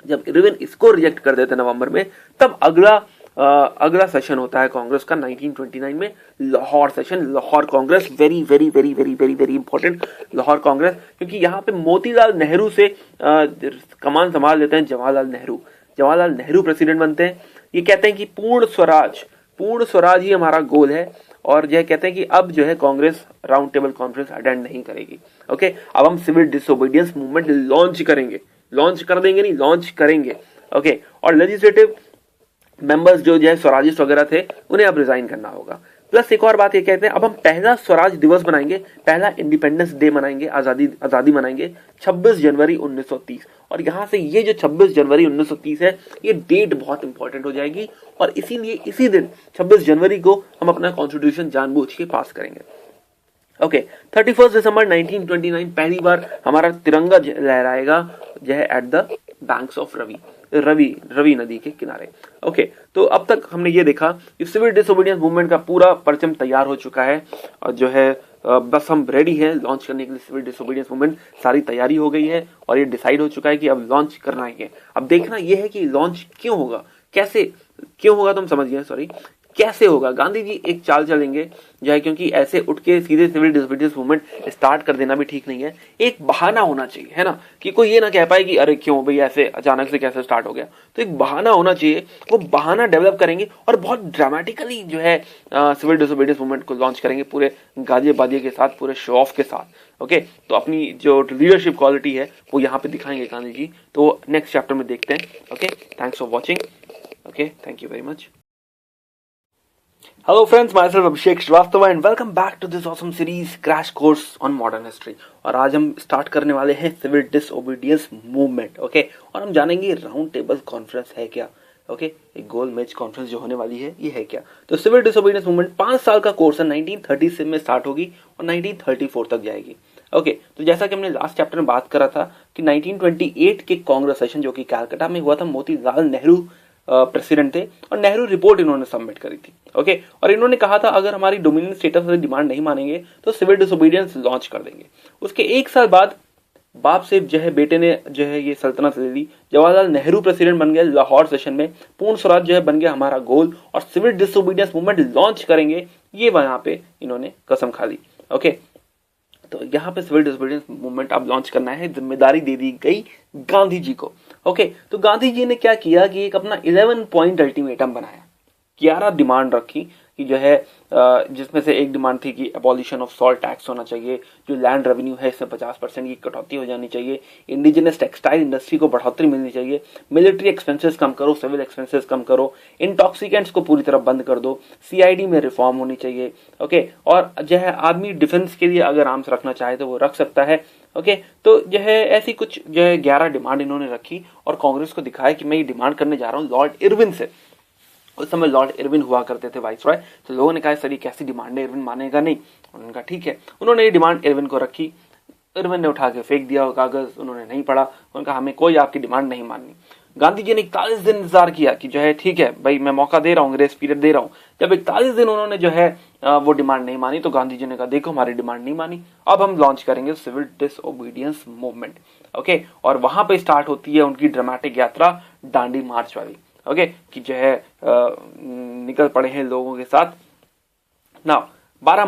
Speaker 2: जब इरविन इसको रिजेक्ट कर देते हैं नवंबर में, तब अगला सेशन होता है कांग्रेस का 1929 में, Lahore session, Lahore Congress. Very very very very very very important Lahore Congress, क्योंकि यहाँ पे मोतीलाल नेहरू से कमान संभाल लेते हैं जवाहरलाल नेहरू प्रेसिडेंट बनते हैं। ये कहते हैं कि पूर्ण स्वराज ही हमारा गोल है, और यह कहते हैं कि अब जो है Congress round table conference attend नहीं करेगी। ओके, अब हम सिविल डिसोबीडियंस मूवमेंट लॉन्च करेंगे। ओके, और लेजिस्लेटिव मेंबर्स जो है स्वराजिस्ट वगैरह थे उन्हें अब रिजाइन करना होगा। प्लस एक और बात ये कहते हैं अब हम पहला स्वराज दिवस बनाएंगे, पहला इंडिपेंडेंस डे मनाएंगे, आजादी मनाएंगे 26 जनवरी 1930। और यहां से ये जो 26 जनवरी 1930 है ये डेट बहुत इंपॉर्टेंट हो जाएगी, और इसीलिए इसी दिन 26 जनवरी को हम अपना कॉन्स्टिट्यूशन जानबूझ के पास करेंगे। ओके, 31 दिसंबर 1929 पहली बार हमारा तिरंगा लहराएगा जो है at the banks of Ravi नदी के किनारे। ओके, तो अब तक हमने ये देखा कि सिविल डिसोबीडियंस मूवमेंट का पूरा परचम तैयार हो चुका है, और जो है बस हम रेडी हैं लॉन्च करने के लिए। सिविल डिसोबीडियंस मूवमेंट सारी तैयारी हो गई है और ये डिसाइड हो चुका है कि अब लॉन्च करना है। अब देखना यह है कि लॉन्च क्यों होगा, कैसे क्यों होगा, तो हम समझ गए। सॉरी, कैसे होगा? गांधी जी एक चाल चलेंगे जो है, क्योंकि ऐसे उठ के सीधे सिविल डिसोबीडियंस मूवमेंट स्टार्ट कर देना भी ठीक नहीं है, एक बहाना होना चाहिए, है ना, कि कोई ये ना कह पाए कि अरे क्यों भाई ऐसे अचानक से कैसे स्टार्ट हो गया। तो एक बहाना होना चाहिए, वो बहाना डेवलप करेंगे और बहुत ड्रामेटिकली जो है सिविल डिसोबीडियंस मूवमेंट को लॉन्च करेंगे, पूरे गाजे बाजे के साथ, पूरे शो ऑफ के साथ। ओके, तो अपनी जो लीडरशिप क्वालिटी है वो यहाँ पे दिखाएंगे गांधी जी। तो नेक्स्ट चैप्टर में देखते हैं। Okay, thanks for watching. Okay, thank you very much.
Speaker 1: Hello friends, myself Abhishek Shrivastava and welcome back to this awesome series Crash Course on Modern History। और आज हम स्टार्ट करने वाले हैं सिविल डिसओबीडियंस मूवमेंट। ओके, और हम जानेंगे round table conference है क्या। ओके, एक गोल मेज कॉन्फ्रेंस जो होने वाली है ये है क्या। तो सिविल डिसओबीडियंस मूवमेंट 5 साल का कोर्स है, 1930 से में स्टार्ट होगी और 1934 तक जाएगी। ओके, तो जैसा कि हमने लास्ट चैप्टर में बात करा था कि 1928 के कांग्रेस सेशन जो कि कलकत्ता में हुआ था, मोतीलाल नेहरू प्रेसिडेंट थे और नेहरू रिपोर्ट इन्होंने सबमिट करी थी। ओके, और इन्होंने कहा था अगर हमारी डोमिनियन स्टेटस से डिमांड नहीं मानेंगे तो सिविल डिसोबीडियंस लॉन्च कर देंगे। उसके 1 साल बाद बाप से जो है बेटे ने जो है ये सल्तनत ले ली, जवाहरलाल नेहरू प्रेसिडेंट बन गए लाहौर सेशन में, पूर्ण स्वराज जो है बन गया हमारा गोल और सिविल डिसोबीडियंस मूवमेंट लॉन्च करेंगे, ये वहां पे इन्होंने कसम खा ली। ओके, तो यहाँ पे सिविल डिसोबीडियंस मूवमेंट अब लॉन्च करना है, जिम्मेदारी दे दी गई गांधी जी को। ओके, तो गांधी जी ने क्या किया कि एक अपना 11 पॉइंट अल्टीमेटम बनाया, 11 डिमांड रखी कि जो है जिसमें से एक डिमांड थी कि एबॉलिशन ऑफ सॉल्ट टैक्स होना चाहिए, जो लैंड रेवेन्यू है इसमें 50% की कटौती हो जानी चाहिए, इंडिजिनस टेक्सटाइल इंडस्ट्री को बढ़ोतरी मिलनी चाहिए, मिलिट्री एक्सपेंसेस कम करो, सिविल एक्सपेंसेस कम करो, इंटॉक्सिकेंट्स को पूरी तरह बंद कर दो, सीआईडी में रिफॉर्म होनी चाहिए। ओके, और जो है आदमी डिफेंस के लिए अगर आर्म्स रखना चाहे तो वो रख सकता है। ओके, तो जो है ऐसी कुछ जो है 11 डिमांड इन्होंने रखी और कांग्रेस को दिखाया कि मैं ये डिमांड करने जा रहा हूँ लॉर्ड इरविन से। उस समय लॉर्ड इरविन हुआ करते थे वाइसरॉय। तो लोगों ने कहा सर ये कैसी डिमांड है, इरविन मानेगा नहीं। उन्होंने कहा ठीक है, उन्होंने ये डिमांड इरविन को रखी, इरविन ने उठा के फेंक दिया वो कागज, उन्होंने नहीं पढ़ा, उन्होंने कहा हमें कोई आपकी डिमांड नहीं माननी। गांधी जी ने 41 दिन इंतजार किया कि जो है ठीक है भाई मैं मौका दे रहा हूँ, ग्रेस पीरियड दे रहा हूँ। जब 41 दिन उन्होंने जो है वो डिमांड नहीं मानी तो गांधी जी ने कहा देखो हमारी डिमांड नहीं मानी, अब हम लॉन्च करेंगे सिविल डिसओबीडियंस मूवमेंट। ओके, और वहां पे स्टार्ट होती है उनकी ड्रामेटिक यात्रा दांडी मार्च वाली। ओके, कि जो है निकल पड़े हैं लोगों के साथ ना। 12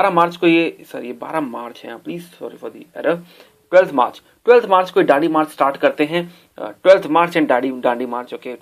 Speaker 1: मार्च को ये 12 मार्च है, please sorry for the error. 12 March को दांडी मार्च स्टार्ट करते हैं। 12 March and Dandi march. Okay,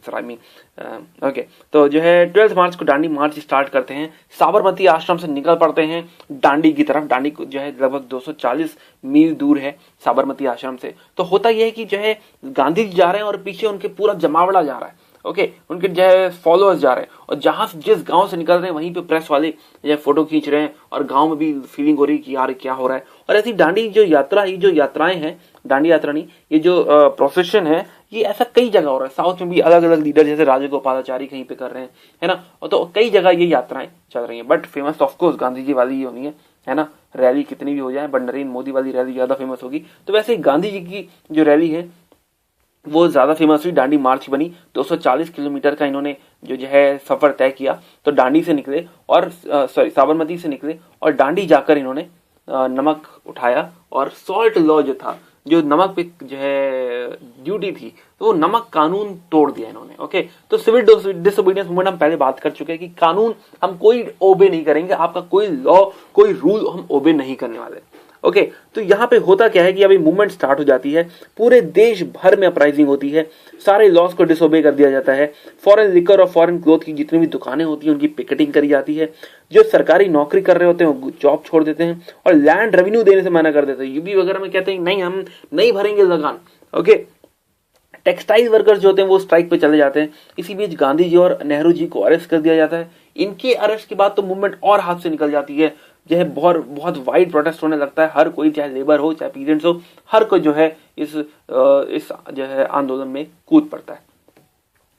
Speaker 1: okay, तो जो है 12 मार्च को दांडी मार्च स्टार्ट करते हैं, साबरमती आश्रम से निकल पड़ते हैं दांडी की तरफ। दांडी जो है लगभग 240 मील दूर है साबरमती आश्रम से। तो होता यह है कि जो है गांधी जी जा रहे हैं और पीछे उनके पूरा जमावड़ा जा रहा है। ओके, उनके जो है फॉलोअर्स जा रहे हैं और जहां जिस गांव से निकल रहे हैं वहीं पे प्रेस वाले जो है फोटो खींच रहे हैं और गांव में भी फीलिंग हो रही है कि यार क्या हो रहा है। और ऐसी दांडी जो यात्रा, ये जो यात्राएं हैं, दांडी यात्रा नहीं, ये जो प्रोसेशन है, ये ऐसा कई जगह हो रहा है। साउथ में भी अलग अलग लीडर जैसे राजगोपालाचारी कहीं पे कर रहे हैं, है ना, और तो कई जगह ये यात्राएं चल रही हैं। But famous of course Gandhi ji वाली ही होनी है ना। रैली कितनी भी हो जाए, बट नरेंद्र मोदी वाली रैली ज्यादा फेमस होगी। तो वैसे गांधी जी की जो रैली है वो ज्यादा फेमस हुई, दांडी मार्च बनी। 240 किलोमीटर का इन्होंने जो है सफर तय किया। तो दांडी से निकले और साबरमती से निकले और दांडी जाकर इन्होंने नमक उठाया और सॉल्ट लॉ जो था, जो नमक पे जो है ड्यूटी थी, तो वो नमक कानून तोड़ दिया इन्होंने। ओके, तो सिविल डिसोबीडियंस मूवमेंट हम पहले बात कर चुके हैं कि कानून हम कोई ओबे नहीं करेंगे, आपका कोई लॉ कोई रूल हम ओबे नहीं करने वाले। ओके, तो यहाँ पे होता क्या है कि अभी मूवमेंट स्टार्ट हो जाती है, पूरे देश भर में अपराइजिंग होती है, सारे लॉज को डिसोबे कर दिया जाता है, फॉरेन लिकर और फॉरेन क्लोथ की जितनी भी दुकानें होती हैं उनकी पिकेटिंग करी जाती है, जो सरकारी नौकरी कर रहे होते हैं वो जॉब छोड़ देते हैं और लैंड रेवेन्यू देने से मना कर देते हैं। यूपी वगैरह में कहते हैं नहीं हम नहीं भरेंगे लगान। ओके, टेक्सटाइल वर्कर्स जो होते हैं वो स्ट्राइक पे चले जाते हैं। इसी बीच गांधी जी और नेहरू जी को अरेस्ट कर दिया जाता है। इनके अरेस्ट के बाद तो मूवमेंट और हाथ से निकल जाती है, जो है बहुत वाइड प्रोटेस्ट होने लगता है। हर कोई, चाहे लेबर हो चाहे पीजेंट्स हो, हर कोई जो है इस जो है आंदोलन में कूद पड़ता है।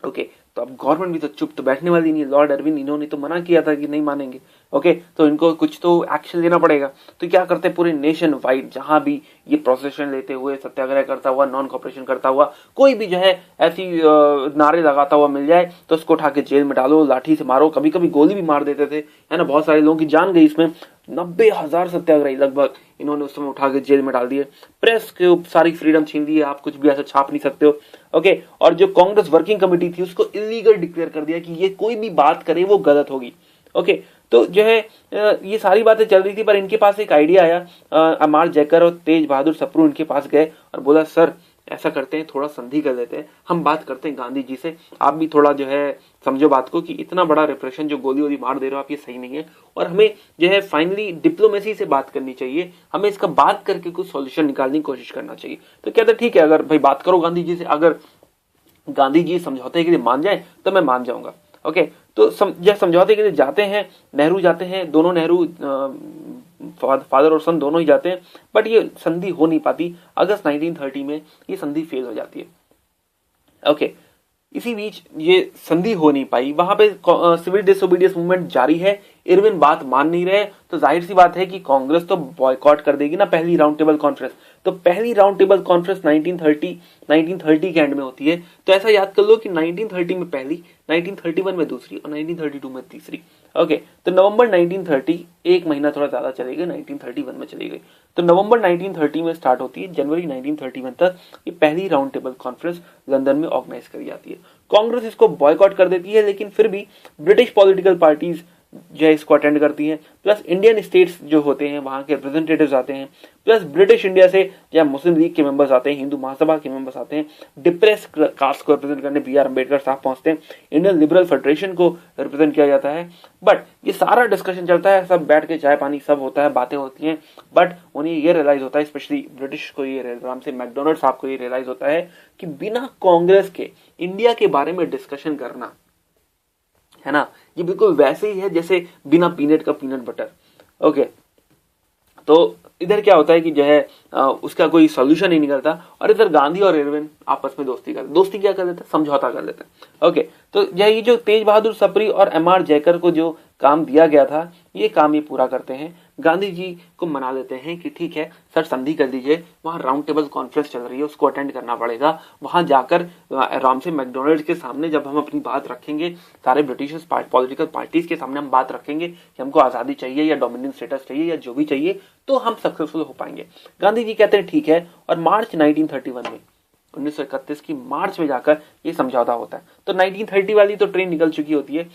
Speaker 1: ओके, तो अब गवर्नमेंट भी तो चुप तो बैठने वाली नहीं है। लॉर्ड इरविन इन्होंने तो मना किया था कि नहीं मानेंगे। ओके, तो इनको कुछ तो एक्शन लेना पड़ेगा। तो क्या करते हैं, पूरे नेशन वाइड जहां भी ये प्रोसेशन लेते हुए, सत्याग्रह करता हुआ, नॉन कॉपरेशन करता हुआ, कोई भी जो है ऐसी नारे लगाता हुआ मिल जाए तो उसको उठा के जेल में डालो, लाठी से मारो, कभी कभी गोली भी मार देते थे, है ना। बहुत सारे लोगों की जान गई इसमें। 90,000 सत्याग्रही लगभग इन्होंने उस समय उठा के जेल में डाल दिए। प्रेस के सारी फ्रीडम छीन दी है, आप कुछ भी ऐसा छाप नहीं सकते हो। ओके, और जो कांग्रेस वर्किंग कमेटी थी उसको
Speaker 2: इलीगल डिक्लेयर कर दिया कि ये कोई भी बात करे वो गलत होगी। ओके, तो जो है ये सारी बातें चल रही थी, पर इनके पास एक आइडिया आया। अमर जैकर और तेज बहादुर सप्रू इनके पास गए और बोला सर ऐसा करते हैं, थोड़ा संधि कर लेते हैं, हम बात करते हैं गांधी जी से, आप भी थोड़ा जो है समझो बात को कि इतना बड़ा रिप्रेशन जो गोली वोली मार दे रहे हो आप, ये सही नहीं है, और हमें जो है फाइनली डिप्लोमेसी से बात करनी चाहिए, हमें इसका बात करके कुछ सॉल्यूशन निकालने की कोशिश करना चाहिए। तो कहते ठीक है, अगर भाई बात करो गांधी जी से, अगर गांधी जी समझौते के लिए मान जाए तो मैं मान जाऊंगा। ओके, तो जब समझौते के लिए जाते हैं, नेहरू जाते हैं, दोनों नेहरू फादर और सन दोनों ही जाते हैं, बट ये संधि हो नहीं पाती। अगस्त 1930 में ये संधि फेल हो जाती है। ओके, इसी बीच ये संधि हो नहीं पाई, वहां पे सिविल डिसोबीडियंस मूवमेंट जारी है, इरविन बात मान नहीं रहे, तो जाहिर सी बात है कि कांग्रेस तो बॉयकॉट कर देगी ना पहली राउंड टेबल कॉन्फ्रेंस। तो पहली राउंड टेबल कॉन्फ्रेंस 1930 के एंड में होती है। तो ऐसा याद कर लो कि 1930 में पहली, 1931 में दूसरी और 1932 में तीसरी। ओके, तो नवंबर 1930, एक महीना थोड़ा ज्यादा चली गई, 1931 में चली गई। तो नवंबर 1930 में स्टार्ट होती है, जनवरी 1931 तक ये पहली राउंड टेबल कॉन्फ्रेंस लंदन में ऑर्गेनाइज करी जाती है। कांग्रेस इसको बॉयकॉट कर देती है, लेकिन फिर भी ब्रिटिश पॉलिटिकल पार्टीज जो है इसको अटेंड करती हैं, प्लस इंडियन स्टेट्स जो होते हैं वहां के रिप्रेजेंटेटिव्स आते हैं, प्लस ब्रिटिश इंडिया से या मुस्लिम लीग के मेंबर्स आते हैं, हिंदू महासभा के मेंबर्स आते हैं, डिप्रेस कास्ट को रिप्रेजेंट करने बी आर अम्बेडकर साहब पहुंचते हैं, इंडियन लिबरल फेडरेशन को रिप्रेजेंट किया जाता है। बट ये सारा डिस्कशन चलता है, सब बैठ के चाय पानी सब होता है, बातें होती हैं, बट उन्हें ये रियलाइज होता है, स्पेशली ब्रिटिश को ये राम से मैकडोनल्ड साहब को ये रियलाइज होता है कि बिना कांग्रेस के इंडिया के बारे में डिस्कशन करना है ना, ये बिल्कुल वैसे ही है जैसे बिना पीनट का पीनट बटर। ओके, तो इधर क्या होता है कि जो है उसका कोई सॉल्यूशन नहीं निकलता, और इधर गांधी और इरविन आपस में दोस्ती क्या कर लेते हैं, समझौता कर लेते हैं। ओके, तो ये जो तेज बहादुर सप्री और एमआर जैकर को जो काम दिया गया था, ये काम ये पूरा करते हैं। गांधी जी को मना लेते हैं कि ठीक है सर संधि कर दीजिए, वहां राउंड टेबल कॉन्फ्रेंस चल रही है, उसको अटेंड करना पड़ेगा, वहां जाकर आराम से मैकडोनल्ड के सामने जब हम अपनी बात रखेंगे, सारे ब्रिटिश पॉलिटिकल पार्टीज के सामने हम बात रखेंगे कि हमको आजादी चाहिए या डोमिनियन स्टेटस चाहिए या जो भी चाहिए, तो हम सक्सेसफुल हो पाएंगे। गांधी जी कहते हैं ठीक है, और मार्च 1931 में 1931 की मार्च में जाकर ये समझौता होता है। तो 1930 वाली तो ट्रेन निकल चुकी होती है,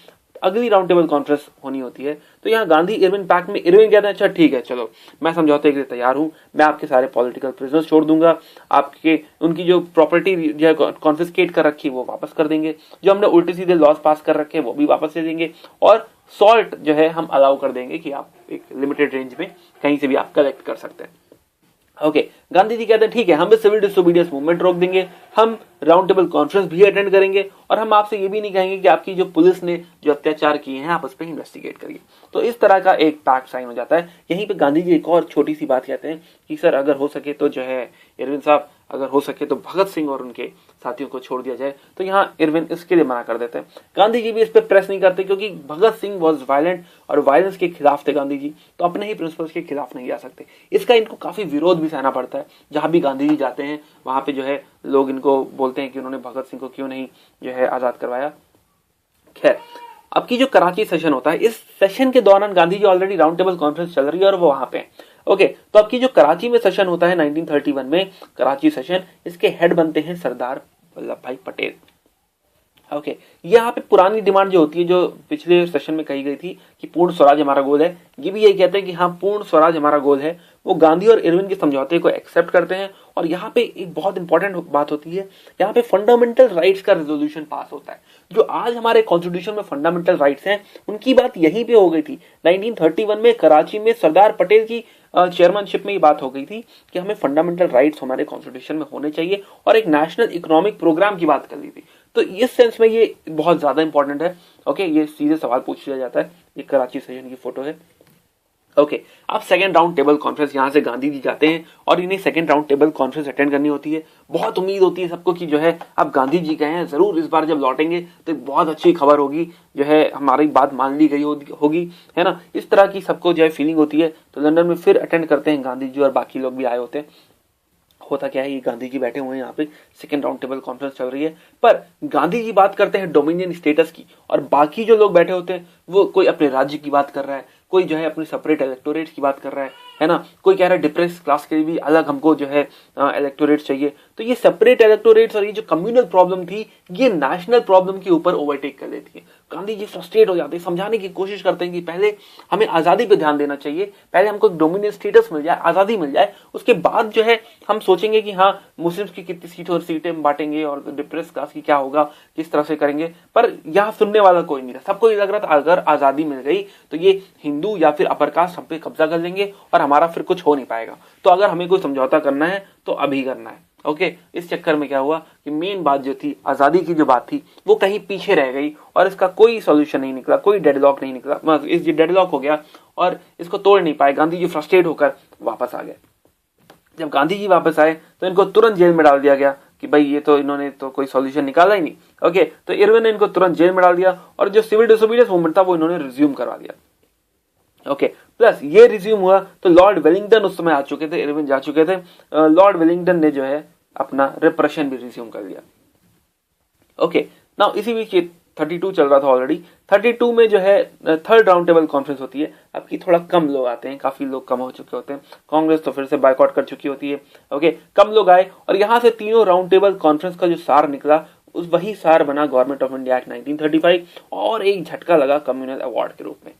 Speaker 2: अगली राउंड टेबल कॉन्फ्रेंस होनी होती है। तो यहाँ गांधी इरविन पैक्ट में इरविन कहते हैं अच्छा ठीक है चलो मैं समझौते के लिए तैयार हूं, मैं आपके सारे पॉलिटिकल प्रिजनर्स छोड़ दूंगा, आपके उनकी जो प्रॉपर्टी जो है कॉन्फिस्केट कर रखी है वो वापस कर देंगे, जो हमने उल्टे सीधे लॉस पास कर रखे हैं वो भी वापस दे देंगे, और सॉल्ट जो है हम अलाउ कर देंगे कि आप एक लिमिटेड रेंज में कहीं से भी आप कलेक्ट कर सकते हैं। ओके, गांधी जी कहते हैं ठीक है हम भी सिविल डिसोबीडियंस मूवमेंट रोक देंगे, हम राउंड टेबल कॉन्फ्रेंस भी अटेंड करेंगे, और हम आपसे ये भी नहीं कहेंगे कि आपकी जो पुलिस ने जो अत्याचार किए हैं आप उस पर इन्वेस्टिगेट करिए। तो इस तरह का एक पैक्ट साइन हो जाता है। यहीं पे गांधी जी एक और छोटी सी बात कहते हैं कि सर अगर हो सके तो जो है इरविन साहब, अगर हो सके तो भगत सिंह और उनके साथियों को छोड़ दिया जाए। तो यहाँ इरविन इसके लिए मना कर देते हैं। गांधी जी भी इस पर प्रेस नहीं करते, क्योंकि भगत सिंह वॉज वायलेंट और वायलेंस के खिलाफ थे गांधी जी, तो अपने ही प्रिंसिपल्स के खिलाफ नहीं जा सकते। इसका इनको काफी विरोध भी सहना पड़ता है। जहां भी गांधी जी जाते हैं वहां पे जो है लोग इनको बोलते हैं कि उन्होंने भगत सिंह को क्यों नहीं जो है आजाद करवाया। खैर, अब की जो कराची सेशन होता है, इस सेशन के दौरान Gandhi ji already round table conference चल रही है और वो वहां पे ओके, तो अब की जो कराची में सेशन होता है 1931 में कराची सेशन, इसके हेड बनते हैं सरदार वल्लभ भाई पटेल। ओके, यहाँ पे पुरानी डिमांड जो होती है, जो पिछले सेशन में कही गई थी कि पूर्ण स्वराज हमारा गोल है, ये भी यही कहते हैं कि हाँ पूर्ण स्वराज हमारा गोल है। वो गांधी और इरविन के समझौते को एक्सेप्ट करते हैं। और यहाँ पे एक बहुत इंपॉर्टेंट बात होती है, यहाँ पे फंडामेंटल राइट्स का रेजोल्यूशन पास होता है। जो आज हमारे कॉन्स्टिट्यूशन में फंडामेंटल राइट्स हैं, उनकी बात यहीं पे हो गई थी। 1931 में कराची में सरदार पटेल की चेयरमैनशिप में ये बात हो गई थी कि हमें फंडामेंटल राइट्स हमारे कॉन्स्टिट्यूशन में होने चाहिए, और एक नेशनल इकोनॉमिक प्रोग्राम की बात कर ली थी। तो इस सेंस में ये बहुत ज्यादा इंपॉर्टेंट है। ओके, ये सीधे सवाल पूछ लिया जाता है। ये कराची सेशन की फोटो है। ओके, अब सेकंड राउंड टेबल कॉन्फ्रेंस, यहाँ से गांधी जी जाते हैं और इन्हें second round table conference attend करनी होती है। बहुत उम्मीद होती है सबको कि जो है अब गांधी जी कहे हैं जरूर इस बार जब लौटेंगे तो एक बहुत अच्छी खबर होगी, जो है हमारी बात मान ली गई होगी, है ना, इस तरह की सबको जो है फीलिंग होती है। तो लंदन में फिर अटेंड करते हैं गांधी जी और बाकी लोग भी आए होते हैं। होता क्या है, ये गांधी जी बैठे हुए हैं यहाँ पे, सेकंड राउंड टेबल कॉन्फ्रेंस चल रही है, पर गांधी जी बात करते हैं डोमिनियन स्टेटस की, और बाकी जो लोग बैठे होते हैं
Speaker 1: वो कोई अपने राज्य की बात कर रहा है, कोई जो है अपने सेपरेट इलेक्टोरेट की बात कर रहा है ना, कोई कह रहा है डिप्रेस क्लास के लिए भी अलग हमको जो है इलेक्टोरेट चाहिए। तो ये सेपरेट इलेक्टोरेट्स और ये जो कम्युनल प्रॉब्लम थी ये नेशनल प्रॉब्लम के ऊपर ओवरटेक कर लेती है। गांधी जी फ्रस्ट्रेट हो जाते हैं, समझाने की कोशिश करते हैं कि पहले हमें आजादी पे ध्यान देना चाहिए, पहले हमको डोमिनेंट स्टेटस मिल जाए, आजादी मिल जाए, उसके बाद जो है हम सोचेंगे कि हाँ मुस्लिम्स की कितनी सीटें बांटेंगे और डिप्रेस क्लास की क्या होगा, किस तरह से करेंगे। पर यहाँ सुनने वाला कोई नहीं था, सबको ये लग रहा था अगर आजादी मिल गई तो ये हिंदू या फिर अपर कास्ट हम पे कब्जा कर लेंगे और हमारा फिर कुछ हो नहीं पाएगा, तो अगर हमें कोई समझौता करना है तो अभी करना है। ओके, इस चक्कर में क्या हुआ कि मेन बात जो थी आजादी की जो बात थी वो कहीं पीछे रह गई और इसका कोई सॉल्यूशन नहीं निकला, कोई डेडलॉक नहीं निकला, इस डेडलॉक हो गया और इसको तोड़ नहीं पाए। गांधी जी फ्रस्ट्रेट होकर वापस आ गए। जब गांधी जी वापस आए तो इनको तुरंत जेल में डाल दिया गया कि भाई ये तो इन्होंने तो कोई सॉल्यूशन निकाला ही नहीं। ओके, तो इरविन ने इनको तुरंत जेल में डाल दिया और जो सिविल डिसोबीडियंस मूवमेंट था वो इन्होंने रिज्यूम करवा दिया। ओके, प्लस ये रिज्यूम हुआ तो लॉर्ड वेलिंगटन उस समय आ चुके थे, इरविन जा चुके थे, लॉर्ड वेलिंगटन ने जो है अपना रिप्रेशन भी रिज्यूम कर लिया। ओके, नाउ इसी बीच 32 चल रहा था ऑलरेडी। 32 में जो है थर्ड राउंड टेबल कॉन्फ्रेंस होती है। अब की थोड़ा कम लोग आते हैं, काफी लोग कम हो चुके होते हैं, कांग्रेस तो फिर से बायकॉट कर चुकी होती है। ओके, कम लोग आए और यहां से तीनों राउंड टेबल कॉन्फ्रेंस का जो सार निकला उस वही सार बना गवर्नमेंट ऑफ इंडिया एक्ट 1935 और एक झटका लगा कम्युनल अवार्ड के रूप में।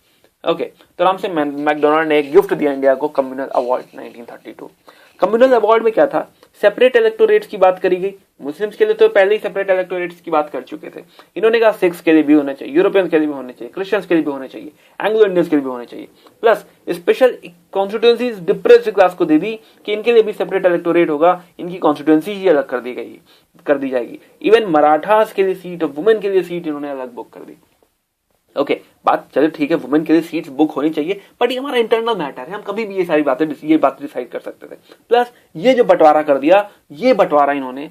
Speaker 1: ओके, तो आराम से मैकडोनाल्ड ने एक गिफ्ट दिया इंडिया को, कम्युनल अवार्ड 1932। कम्युनल अवार्ड में क्या था, सेपरेट इलेक्टोरेट्स की बात करी गई। मुस्लिम्स के लिए तो पहले ही सेपरेट इलेक्टोरेट्स की बात कर चुके थे, इन्होंने कहा सिख्स के लिए भी होना चाहिए, यूरोपियंस के लिए भी होने चाहिए, क्रिश्चियंस के लिए भी होने चाहिए, एंग्लो इंडियंस के लिए भी होने चाहिए। Plus special constituencies depressed class को दे दी कि इनके लिए भी सेपरेट इलेक्टोरेट होगा, इनकी कॉन्स्टिट्यूएंसी ही अलग कर दी जाएगी। इवन मराठास के लिए सीट, वुमेन के लिए सीट इन्होंने अलग बुक कर दी। ओके, बात चले ठीक है, वुमेन के लिए सीट्स बुक होनी चाहिए, बट ये हमारा इंटरनल मैटर है, हम कभी भी ये सारी बातें डिसाइड कर सकते थे। प्लस ये जो बंटवारा कर दिया, ये बंटवारा इन्होंने